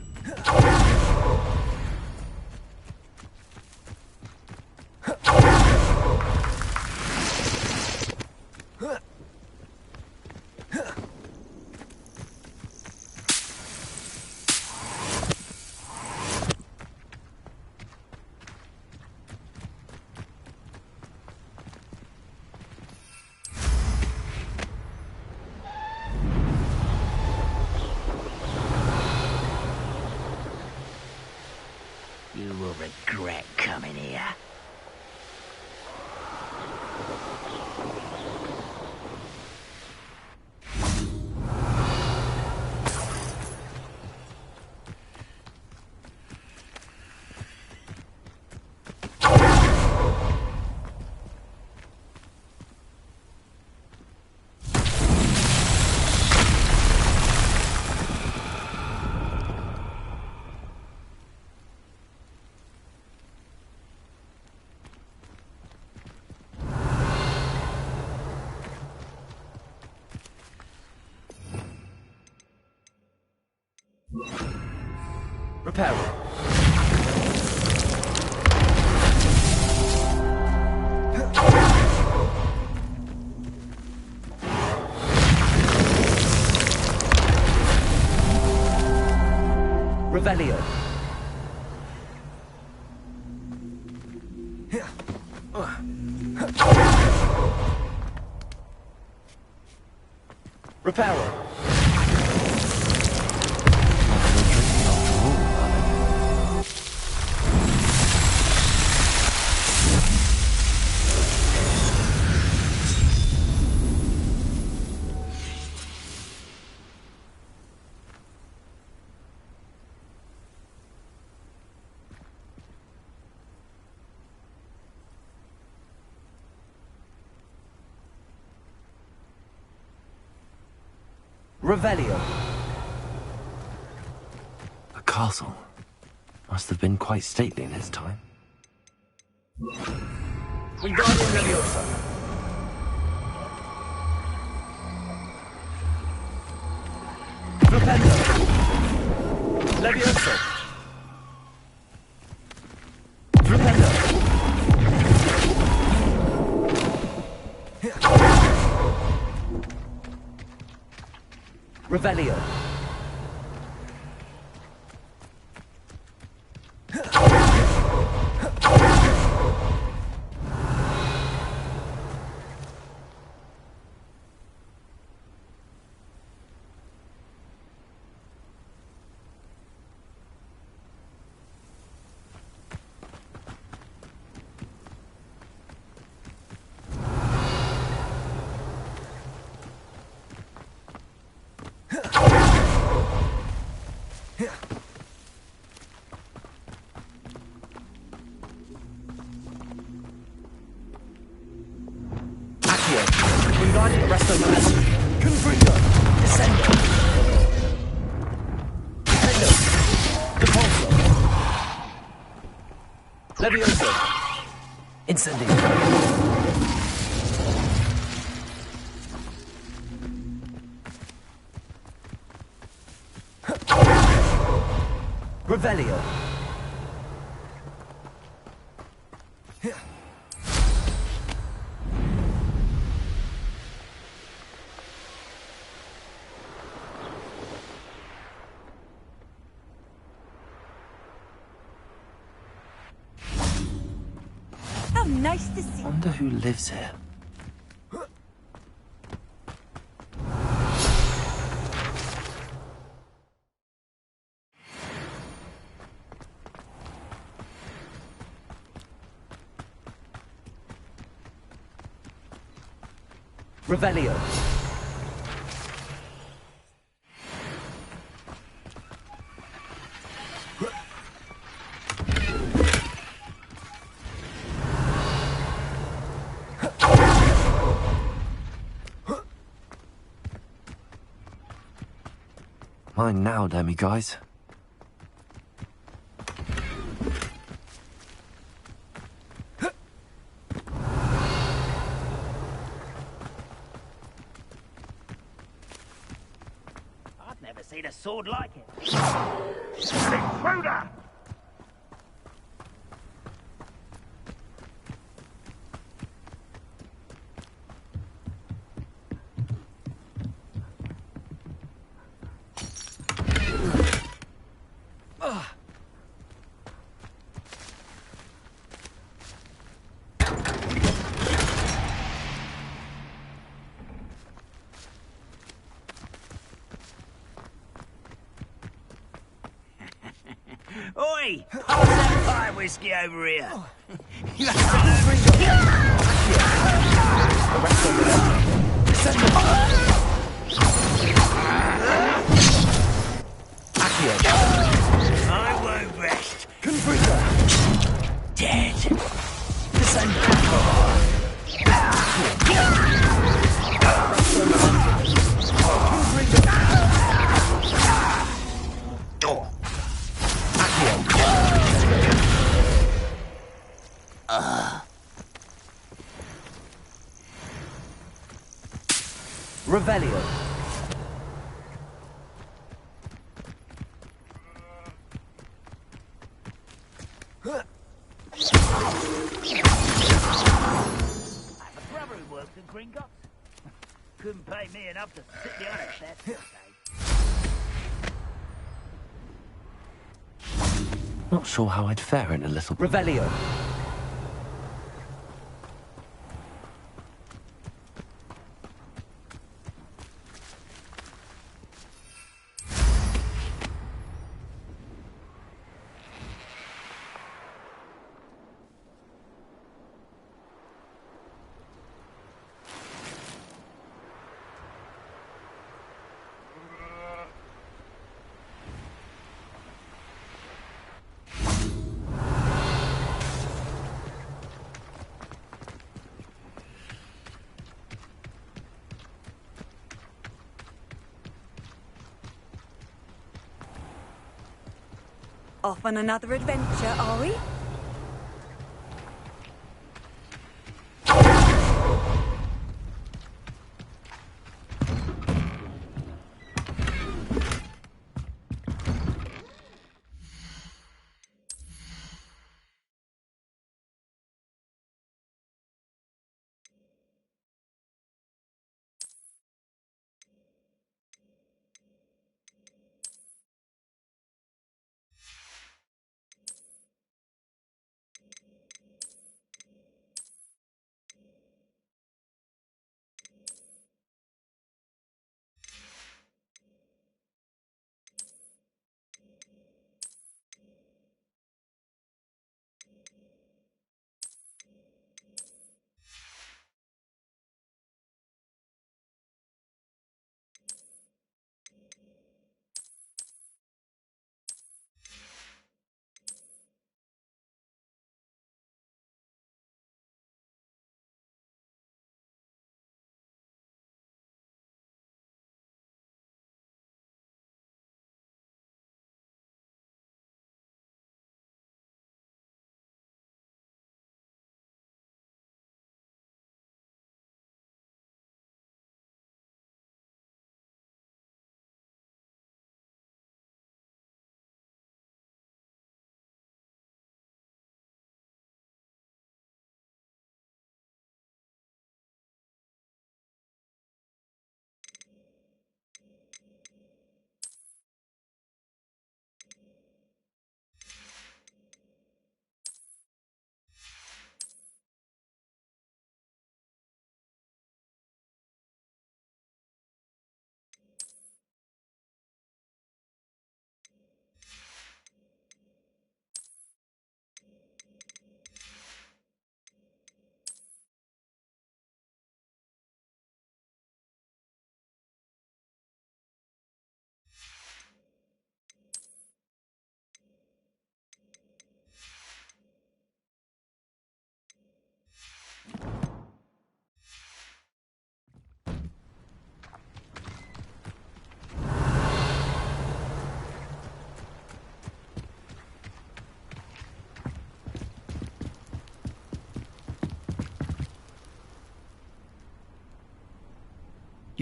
You will regret coming here. Reparo. Revelio. Reparo. Revelio. A castle. Must have been quite stately this time. Wingardium Leviosa. Flipendo. Leviosa. Flipendo. Revelio. Wingardium Restoration. Confringo. Descendo. Descendo. Depulso. Levioso. Incendio. Revelio. How nice to see. Wonder who lives here. Revelio. Mine now, demi guys. I've never seen a sword like it. Intruder! Oi! Pass that fire whiskey over here. You have I won't rest. Confringo. Dead. Revelio. I have a brother who works in Gringotts. Couldn't pay me enough to sit the honest there. Not sure how I'd fare in a little... Revelio. Off on another adventure, are we?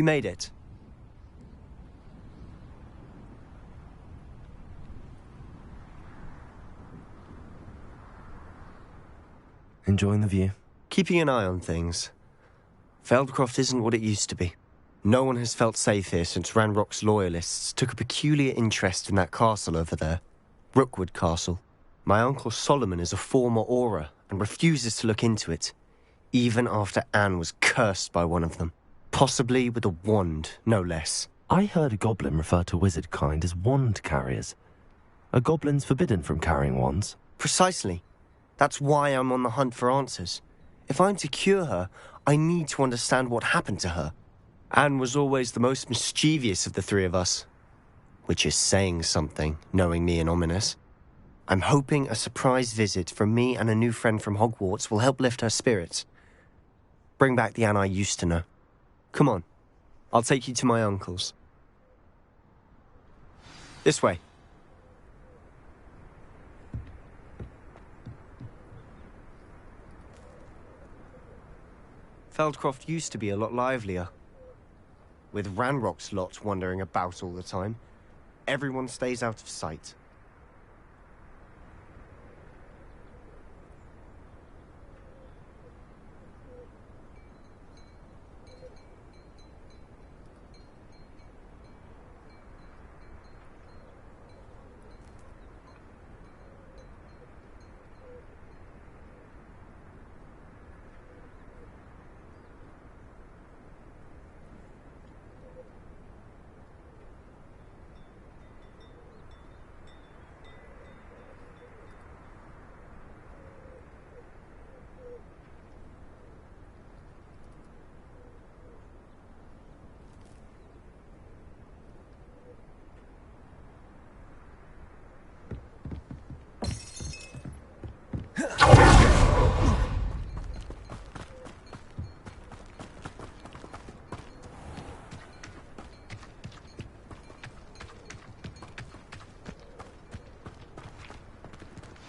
You made it. Enjoying the view? Keeping an eye on things. Feldcroft isn't what it used to be. No one has felt safe here since Ranrock's loyalists took a peculiar interest in that castle over there. Rookwood Castle. My uncle Solomon is a former Auror and refuses to look into it, even after Anne was cursed by one of them. Possibly with a wand, no less. I heard a goblin refer to wizard kind as wand carriers. Are goblins forbidden from carrying wands? Precisely. That's why I'm on the hunt for answers. If I'm to cure her, I need to understand what happened to her. Anne was always the most mischievous of the three of us. Which is saying something, knowing me and ominous. I'm hoping a surprise visit from me and a new friend from Hogwarts will help lift her spirits. Bring back the Anne I used to know. Come on, I'll take you to my uncle's. This way. Feldcroft used to be a lot livelier. With Ranrock's lot wandering about all the time, everyone stays out of sight.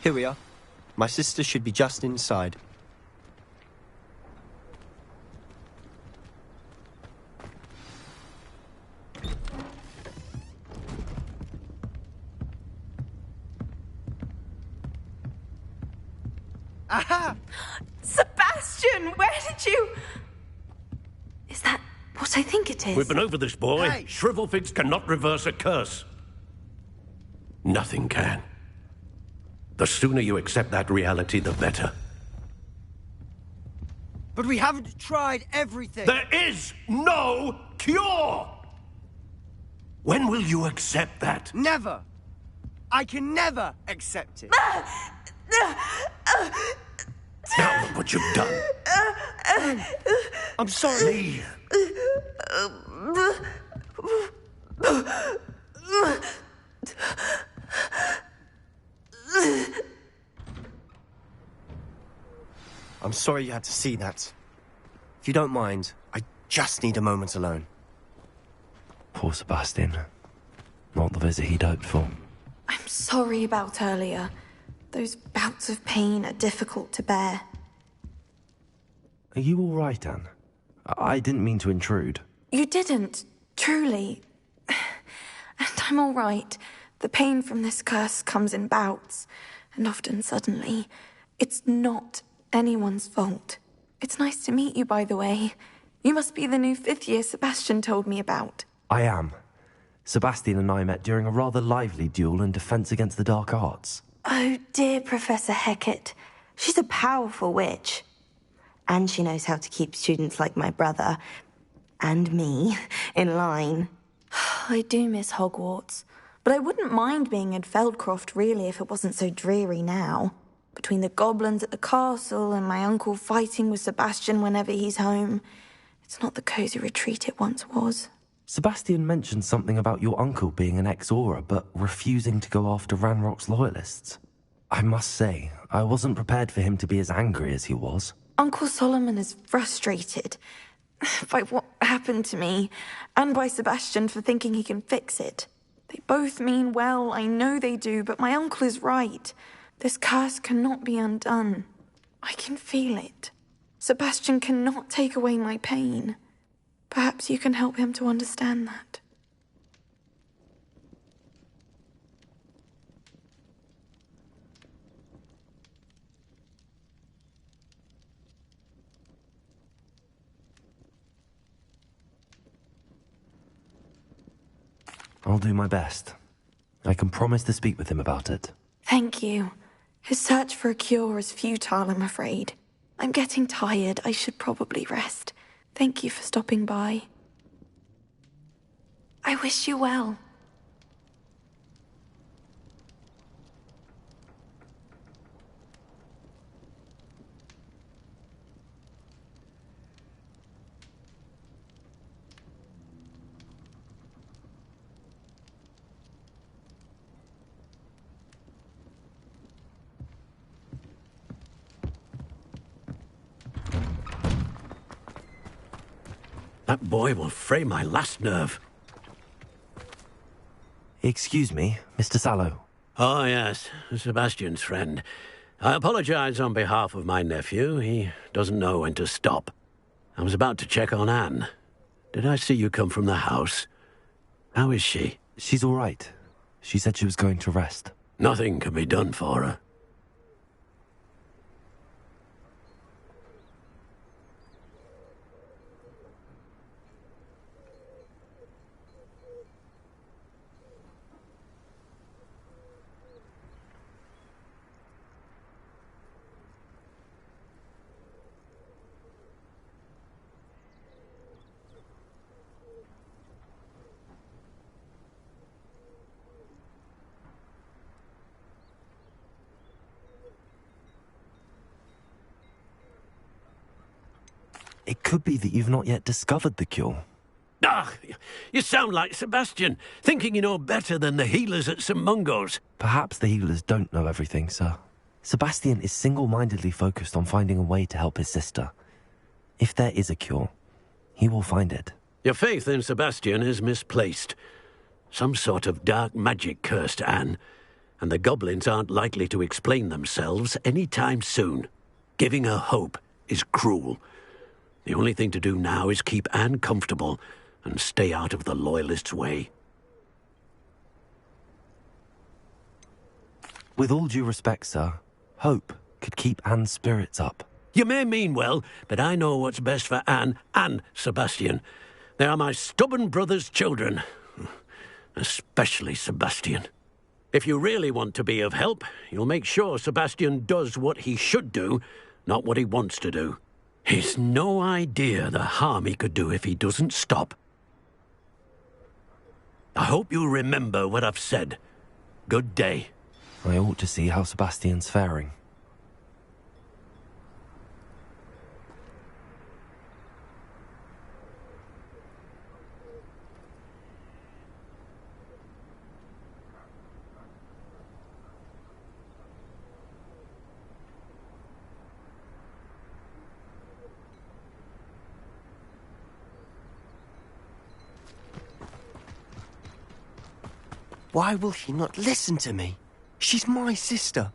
Here we are. My sister should be just inside. Aha! Sebastian, where did you... Is that what I think it is? We've been over this, boy. Hey. Shrivelfigs cannot reverse a curse. Nothing can. The sooner you accept that reality, the better. But we haven't tried everything. There is no cure! When will you accept that? Never. I can never accept it. Now look what you've done. I'm sorry. I'm sorry you had to see that. If you don't mind, I just need a moment alone. Poor Sebastian. Not the visit he'd hoped for. I'm sorry about earlier. Those bouts of pain are difficult to bear. Are you all right, Anne? I didn't mean to intrude. You didn't, truly. And I'm all right. The pain from this curse comes in bouts, and often suddenly. It's not anyone's fault. It's nice to meet you, by the way. You must be the new 5th year Sebastian told me about. I am. Sebastian and I met during a rather lively duel in defense against the dark arts. Oh, dear Professor Hecat. She's a powerful witch. And she knows how to keep students like my brother, and me, in line. I do miss Hogwarts, but I wouldn't mind being in Feldcroft, really, if it wasn't so dreary now. Between the goblins at the castle and my uncle fighting with Sebastian whenever he's home, it's not the cosy retreat it once was. Sebastian mentioned something about your uncle being an ex-Aura, but refusing to go after Ranrock's loyalists. I must say, I wasn't prepared for him to be as angry as he was. Uncle Solomon is frustrated by what happened to me, and by Sebastian for thinking he can fix it. They both mean well, I know they do, but my uncle is right. This curse cannot be undone. I can feel it. Sebastian cannot take away my pain. Perhaps you can help him to understand that. I'll do my best. I can promise to speak with him about it. Thank you. His search for a cure is futile, I'm afraid. I'm getting tired. I should probably rest. Thank you for stopping by. I wish you well. That boy will fray my last nerve. Excuse me, Mr. Sallow. Oh, yes, Sebastian's friend. I apologize on behalf of my nephew. He doesn't know when to stop. I was about to check on Anne. Did I see you come from the house? How is she? She's all right. She said she was going to rest. Nothing can be done for her. It could be that you've not yet discovered the cure. Ah, you sound like Sebastian, thinking you know better than the healers at St. Mungo's. Perhaps the healers don't know everything, sir. Sebastian is single-mindedly focused on finding a way to help his sister. If there is a cure, he will find it. Your faith in Sebastian is misplaced. Some sort of dark magic cursed Anne. and the goblins aren't likely to explain themselves any time soon. Giving her hope is cruel. The only thing to do now is keep Anne comfortable and stay out of the Loyalists' way. With all due respect, sir, hope could keep Anne's spirits up. You may mean well, but I know what's best for Anne and Sebastian. They are my stubborn brother's children. Especially Sebastian. If you really want to be of help, you'll make sure Sebastian does what he should do, not what he wants to do. He's no idea the harm he could do if he doesn't stop. I hope you'll remember what I've said. Good day. I ought to see how Sebastian's faring. Why will he not listen to me? She's my sister.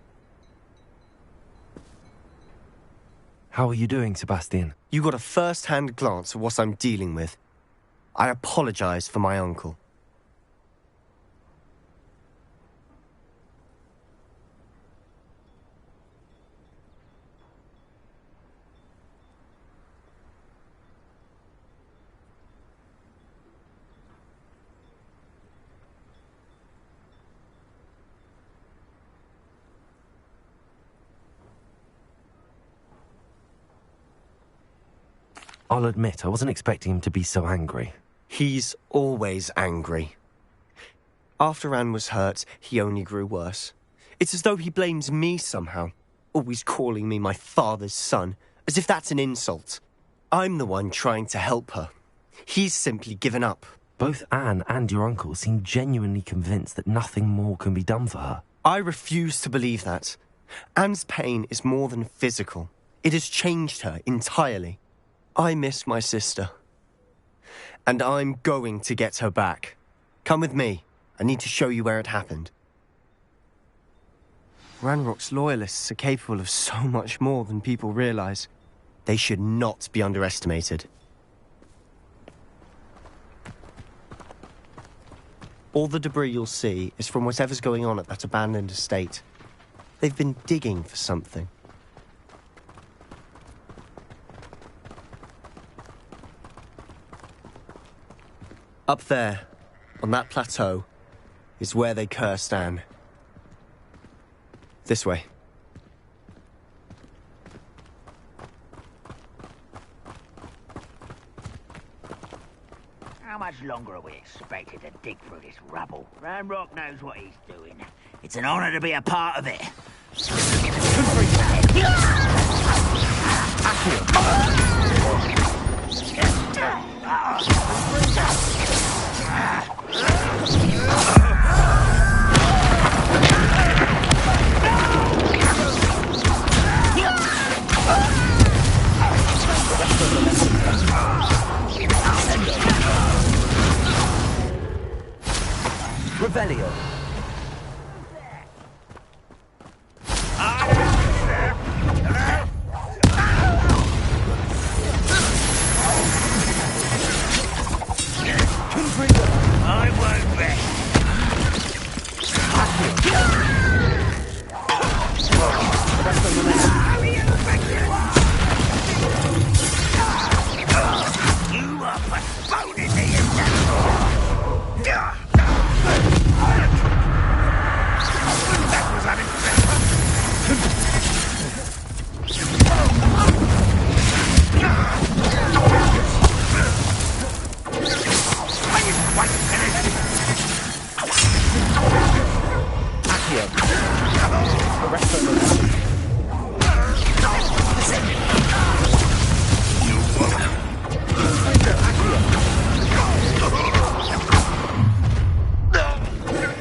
How are you doing, Sebastian? You got a first-hand glance at what I'm dealing with. I apologize for my uncle. I'll admit, I wasn't expecting him to be so angry. He's always angry. After Anne was hurt, he only grew worse. It's as though he blames me somehow, always calling me my father's son, as if that's an insult. I'm the one trying to help her. He's simply given up. Both Anne and your uncle seem genuinely convinced that nothing more can be done for her. I refuse to believe that. Anne's pain is more than physical. It has changed her entirely. I miss my sister. And I'm going to get her back. Come with me. I need to show you where it happened. Ranrock's loyalists are capable of so much more than people realize. They should not be underestimated. All the debris you'll see is from whatever's going on at that abandoned estate. They've been digging for something. Up there, on that plateau, is where they cursed Anne. This way. How much longer are we expected to dig through this rubble? Ranrock knows what he's doing. It's an honor to be a part of it. Revelio. I won't rest. You are postponing the attack. That was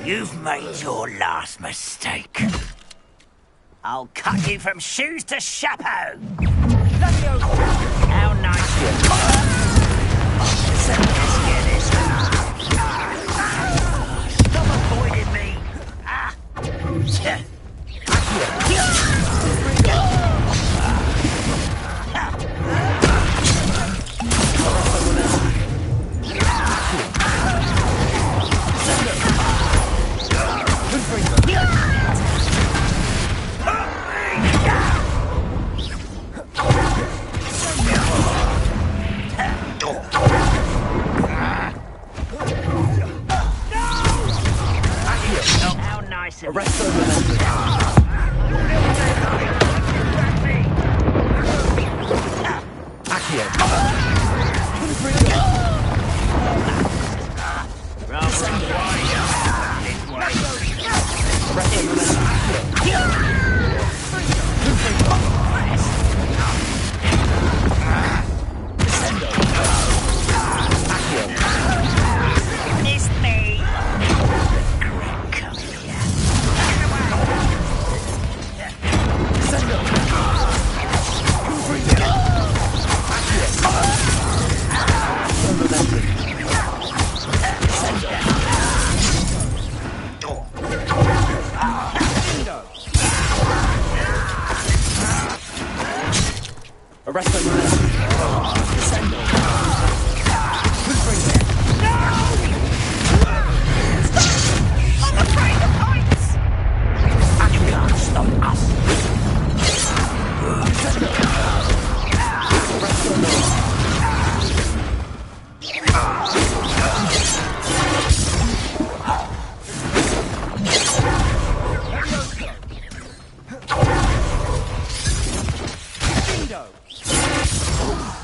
You've made your last mistake. I'll cut you from shoes to chapeau. How nice you are. Stop avoiding me.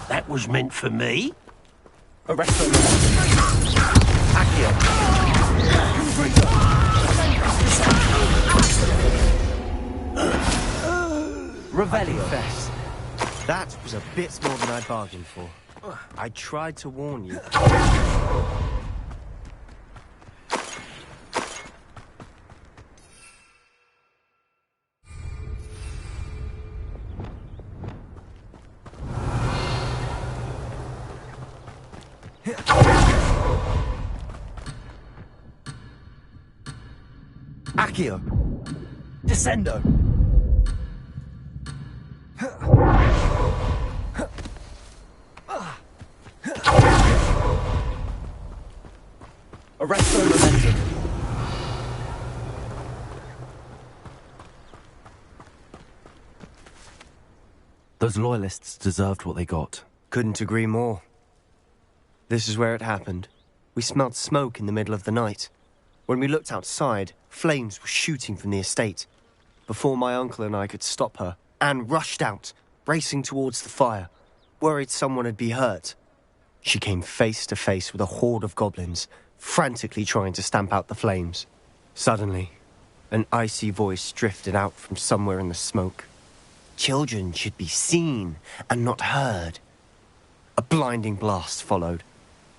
That was meant for me. Revelio. That was a bit more than I bargained for. I tried to warn you. Accio. Descendo. Arresto momentum. Those loyalists deserved what they got. Couldn't agree more. This is where it happened. We smelled smoke in the middle of the night. When we looked outside, flames were shooting from the estate. Before my uncle and I could stop her, Anne rushed out, racing towards the fire, worried someone had been hurt. She came face to face with a horde of goblins, frantically trying to stamp out the flames. Suddenly, an icy voice drifted out from somewhere in the smoke. Children should be seen and not heard. A blinding blast followed.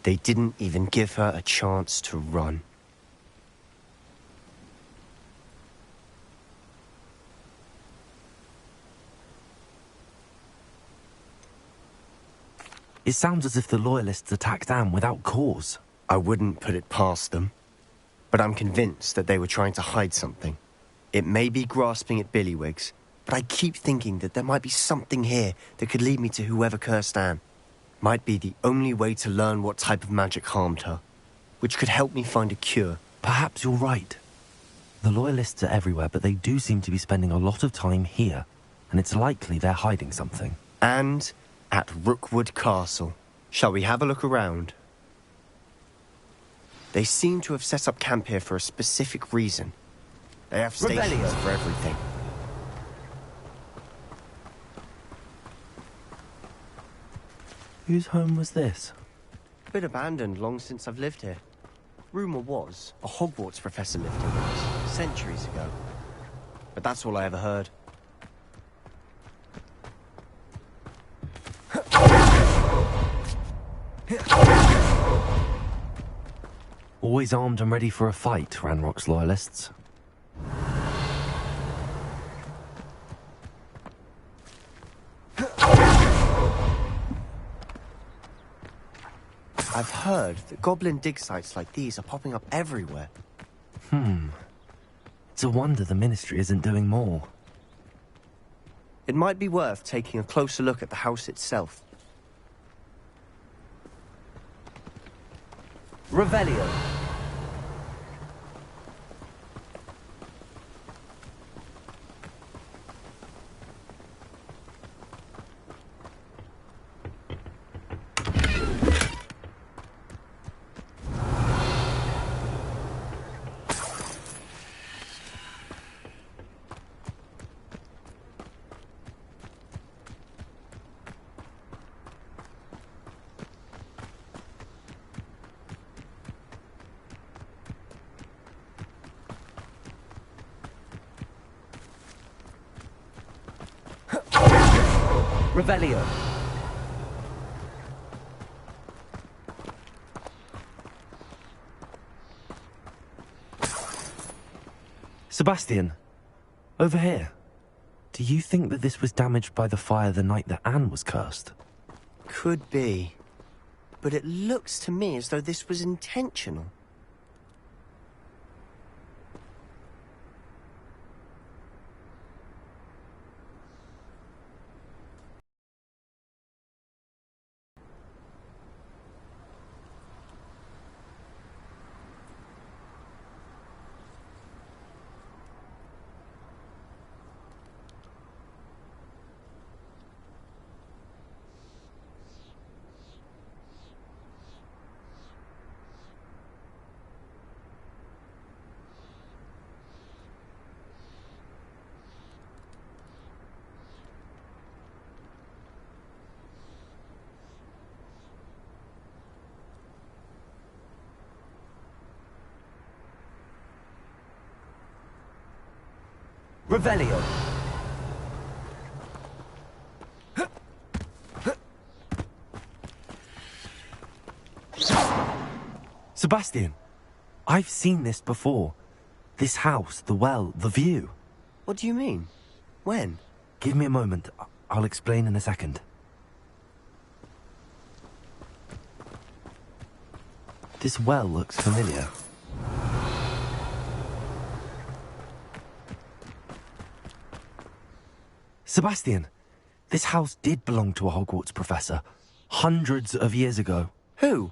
They didn't even give her a chance to run. It sounds as if the Loyalists attacked Anne without cause. I wouldn't put it past them. But I'm convinced that they were trying to hide something. It may be grasping at Billywigs, but I keep thinking that there might be something here that could lead me to whoever cursed Anne. Might be the only way to learn what type of magic harmed her, which could help me find a cure. Perhaps you're right. The Loyalists are everywhere, but they do seem to be spending a lot of time here, and it's likely they're hiding something. And at Rookwood Castle. Shall we have a look around? They seem to have set up camp here for a specific reason. They have stations for everything. Whose home was this? Been abandoned long since I've lived here. Rumour was a Hogwarts professor lived here once, centuries ago. But that's all I ever heard. Always armed and ready for a fight, Ranrock's Loyalists. I've heard that goblin dig sites like these are popping up everywhere. It's a wonder the Ministry isn't doing more. It might be worth taking a closer look at the house itself. Revelio. Revelio. Sebastian, over here. Do you think that this was damaged by the fire the night that Anne was cursed? Could be. But it looks to me as though this was intentional. Revelio. Sebastian, I've seen this before. This house, the well, the view. What do you mean? When? Give me a moment. I'll explain in a second. This well looks familiar. Sebastian, this house did belong to a Hogwarts professor, hundreds of years ago. Who?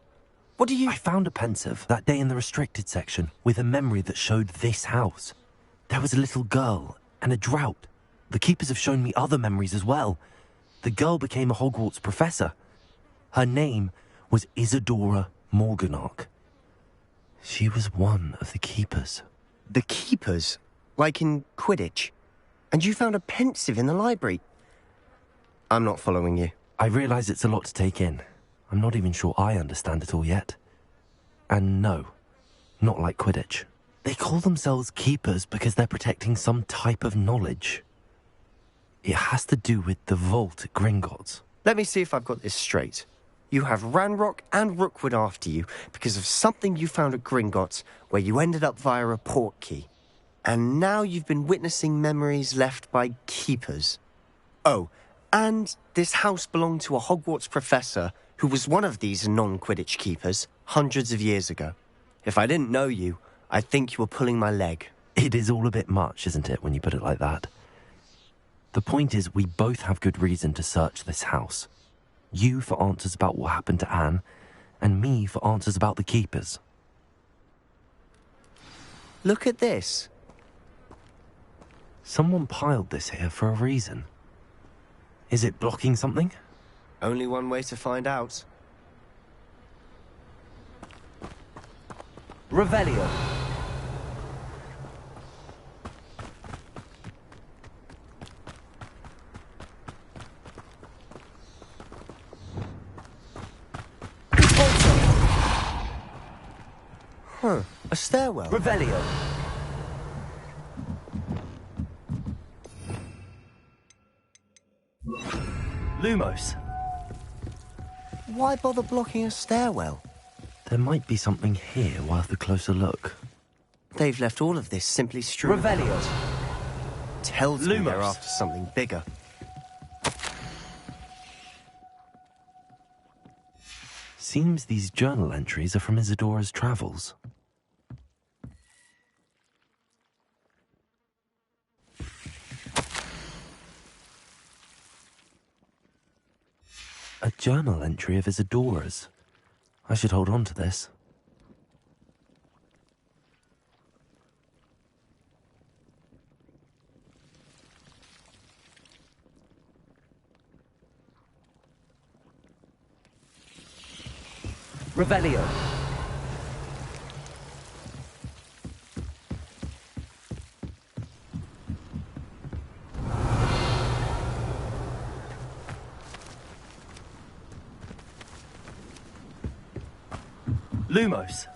What do you... I found a pensive that day in the restricted section with a memory that showed this house. There was a little girl and a drought. The keepers have shown me other memories as well. The girl became a Hogwarts professor. Her name was Isadora Morganach. She was one of the keepers. The keepers? Like in Quidditch? And you found a pensive in the library? I'm not following you. I realise it's a lot to take in. I'm not even sure I understand it all yet. And no, not like Quidditch. They call themselves keepers because they're protecting some type of knowledge. It has to do with the vault at Gringotts. Let me see if I've got this straight. You have Ranrock and Rookwood after you because of something you found at Gringotts where you ended up via a portkey. And now you've been witnessing memories left by keepers. Oh, and this house belonged to a Hogwarts professor who was one of these non-Quidditch keepers hundreds of years ago. If I didn't know you, I'd think you were pulling my leg. It is all a bit much, isn't it, when you put it like that? The point is, we both have good reason to search this house. You for answers about what happened to Anne, and me for answers about the keepers. Look at this. Someone piled this here for a reason. Is it blocking something? Only one way to find out. Revelio. Huh, a stairwell. Revelio. Lumos. Why bother blocking a stairwell? There might be something here worth a closer look. They've left all of this simply strewn. Revelio. Tells me they're after something bigger. Seems these journal entries are from Isadora's travels. A journal entry of Isadora's. I should hold on to this. Revelio. Lumos.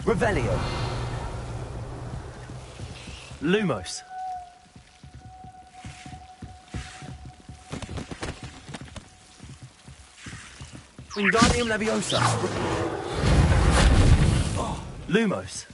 Revelio. Lumos. Wingardium Leviosa. Lumos.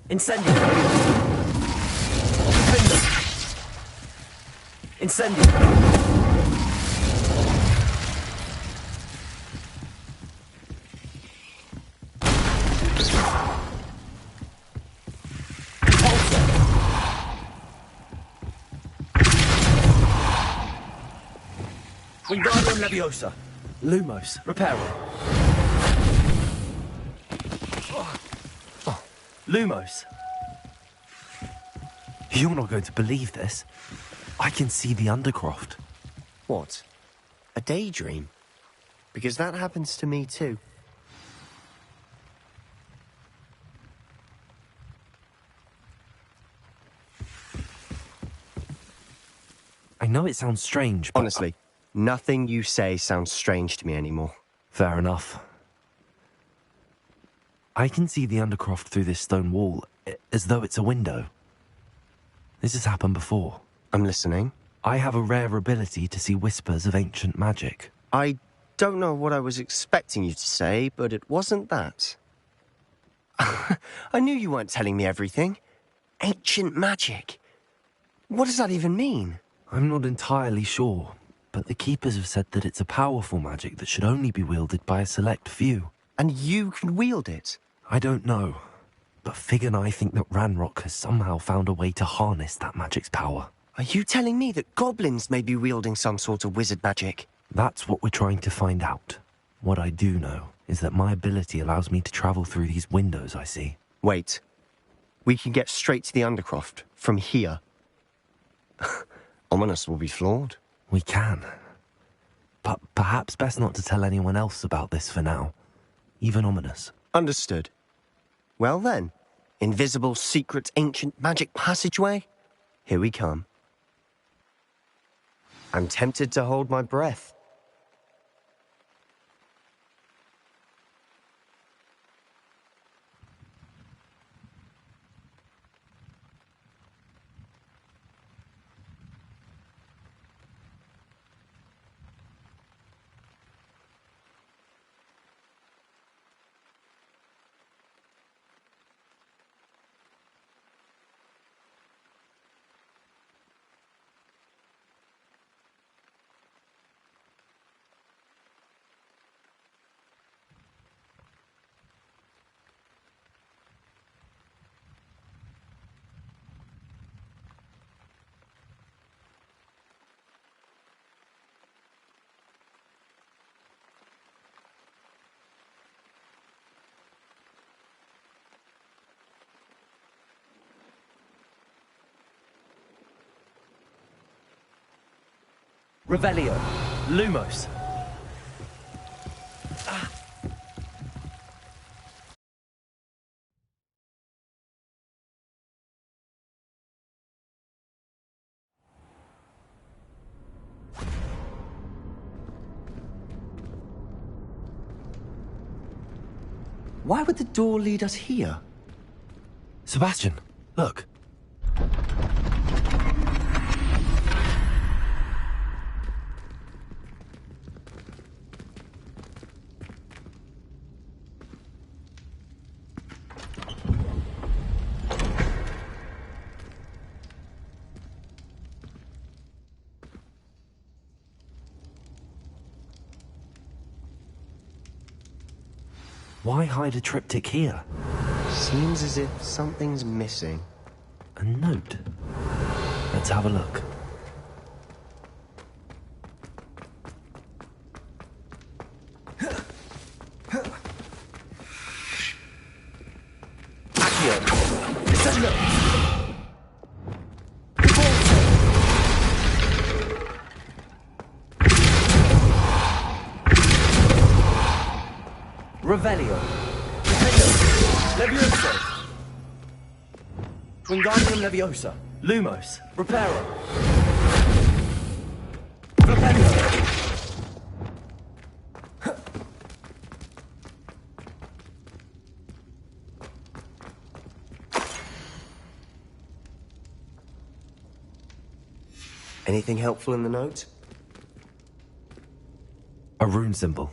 Incendio. Incendio. Wingardium Leviosa. Lumos. Reparo. Lumos. You're not going to believe this. I can see the Undercroft. What? A daydream? Because that happens to me too. I know it sounds strange, but... Honestly, nothing you say sounds strange to me anymore. Fair enough. I can see the Undercroft through this stone wall, as though it's a window. This has happened before. I'm listening. I have a rare ability to see whispers of ancient magic. I don't know what I was expecting you to say, but it wasn't that. I knew you weren't telling me everything. Ancient magic. What does that even mean? I'm not entirely sure, but the Keepers have said that it's a powerful magic that should only be wielded by a select few. And you can wield it? I don't know, but Fig and I think that Ranrock has somehow found a way to harness that magic's power. Are you telling me that goblins may be wielding some sort of wizard magic? That's what we're trying to find out. What I do know is that my ability allows me to travel through these windows I see. Wait. We can get straight to the Undercroft from here. Ominous will be flawed. We can. But perhaps best not to tell anyone else about this for now. Even Ominous. Understood. Well then, invisible, secret, ancient magic passageway? Here we come. I'm tempted to hold my breath. Revelio. Lumos. Why would the door lead us here? Sebastian, look. Why hide a triptych here? Seems as if something's missing. A note. Let's have a look. Revelio. Levioso. Wingardium Leviosa. Lumos. Reparo. Revelio. Anything helpful in the note? A rune symbol.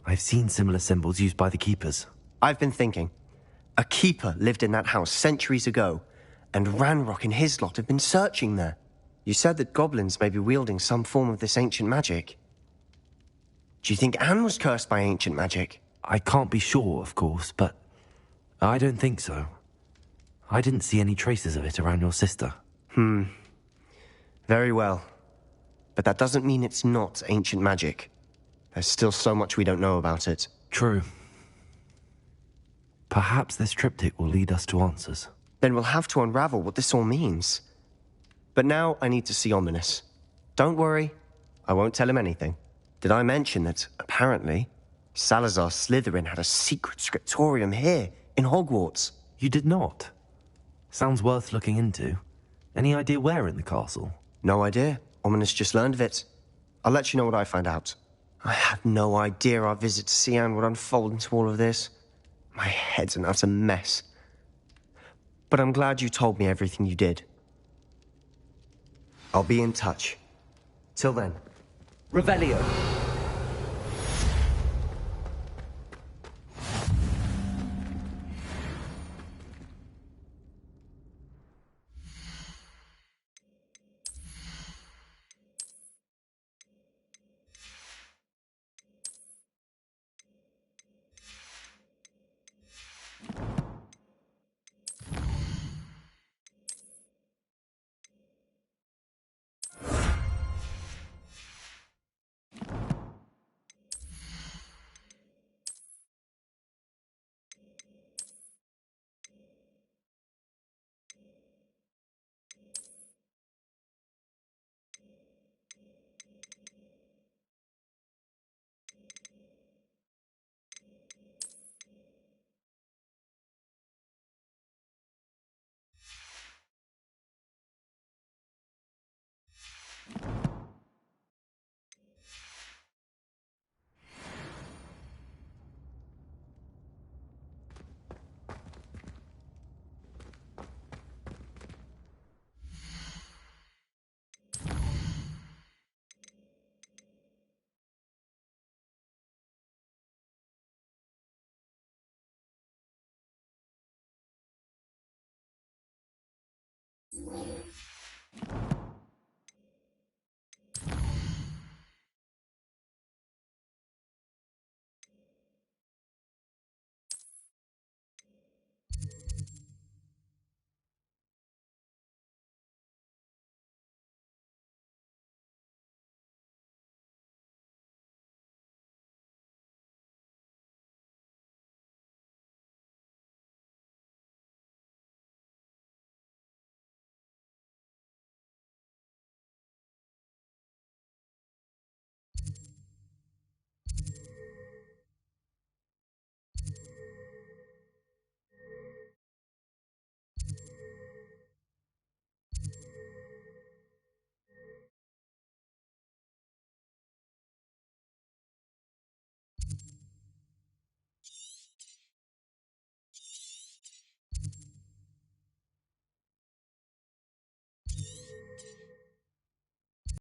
I've seen similar symbols used by the keepers. I've been thinking. A keeper lived in that house centuries ago, and Ranrock and his lot have been searching there. You said that goblins may be wielding some form of this ancient magic. Do you think Anne was cursed by ancient magic? I can't be sure, of course, but I don't think so. I didn't see any traces of it around your sister. Very well. But that doesn't mean it's not ancient magic. There's still so much we don't know about it. True. Perhaps this triptych will lead us to answers. Then we'll have to unravel what this all means. But now I need to see Ominous. Don't worry, I won't tell him anything. Did I mention that, apparently, Salazar Slytherin had a secret scriptorium here, in Hogwarts? You did not? Sounds worth looking into. Any idea where in the castle? No idea. Ominous just learned of it. I'll let you know what I find out. I had no idea our visit to Cian would unfold into all of this. My head's an utter mess. But I'm glad you told me everything you did. I'll be in touch. Till then. Revelio.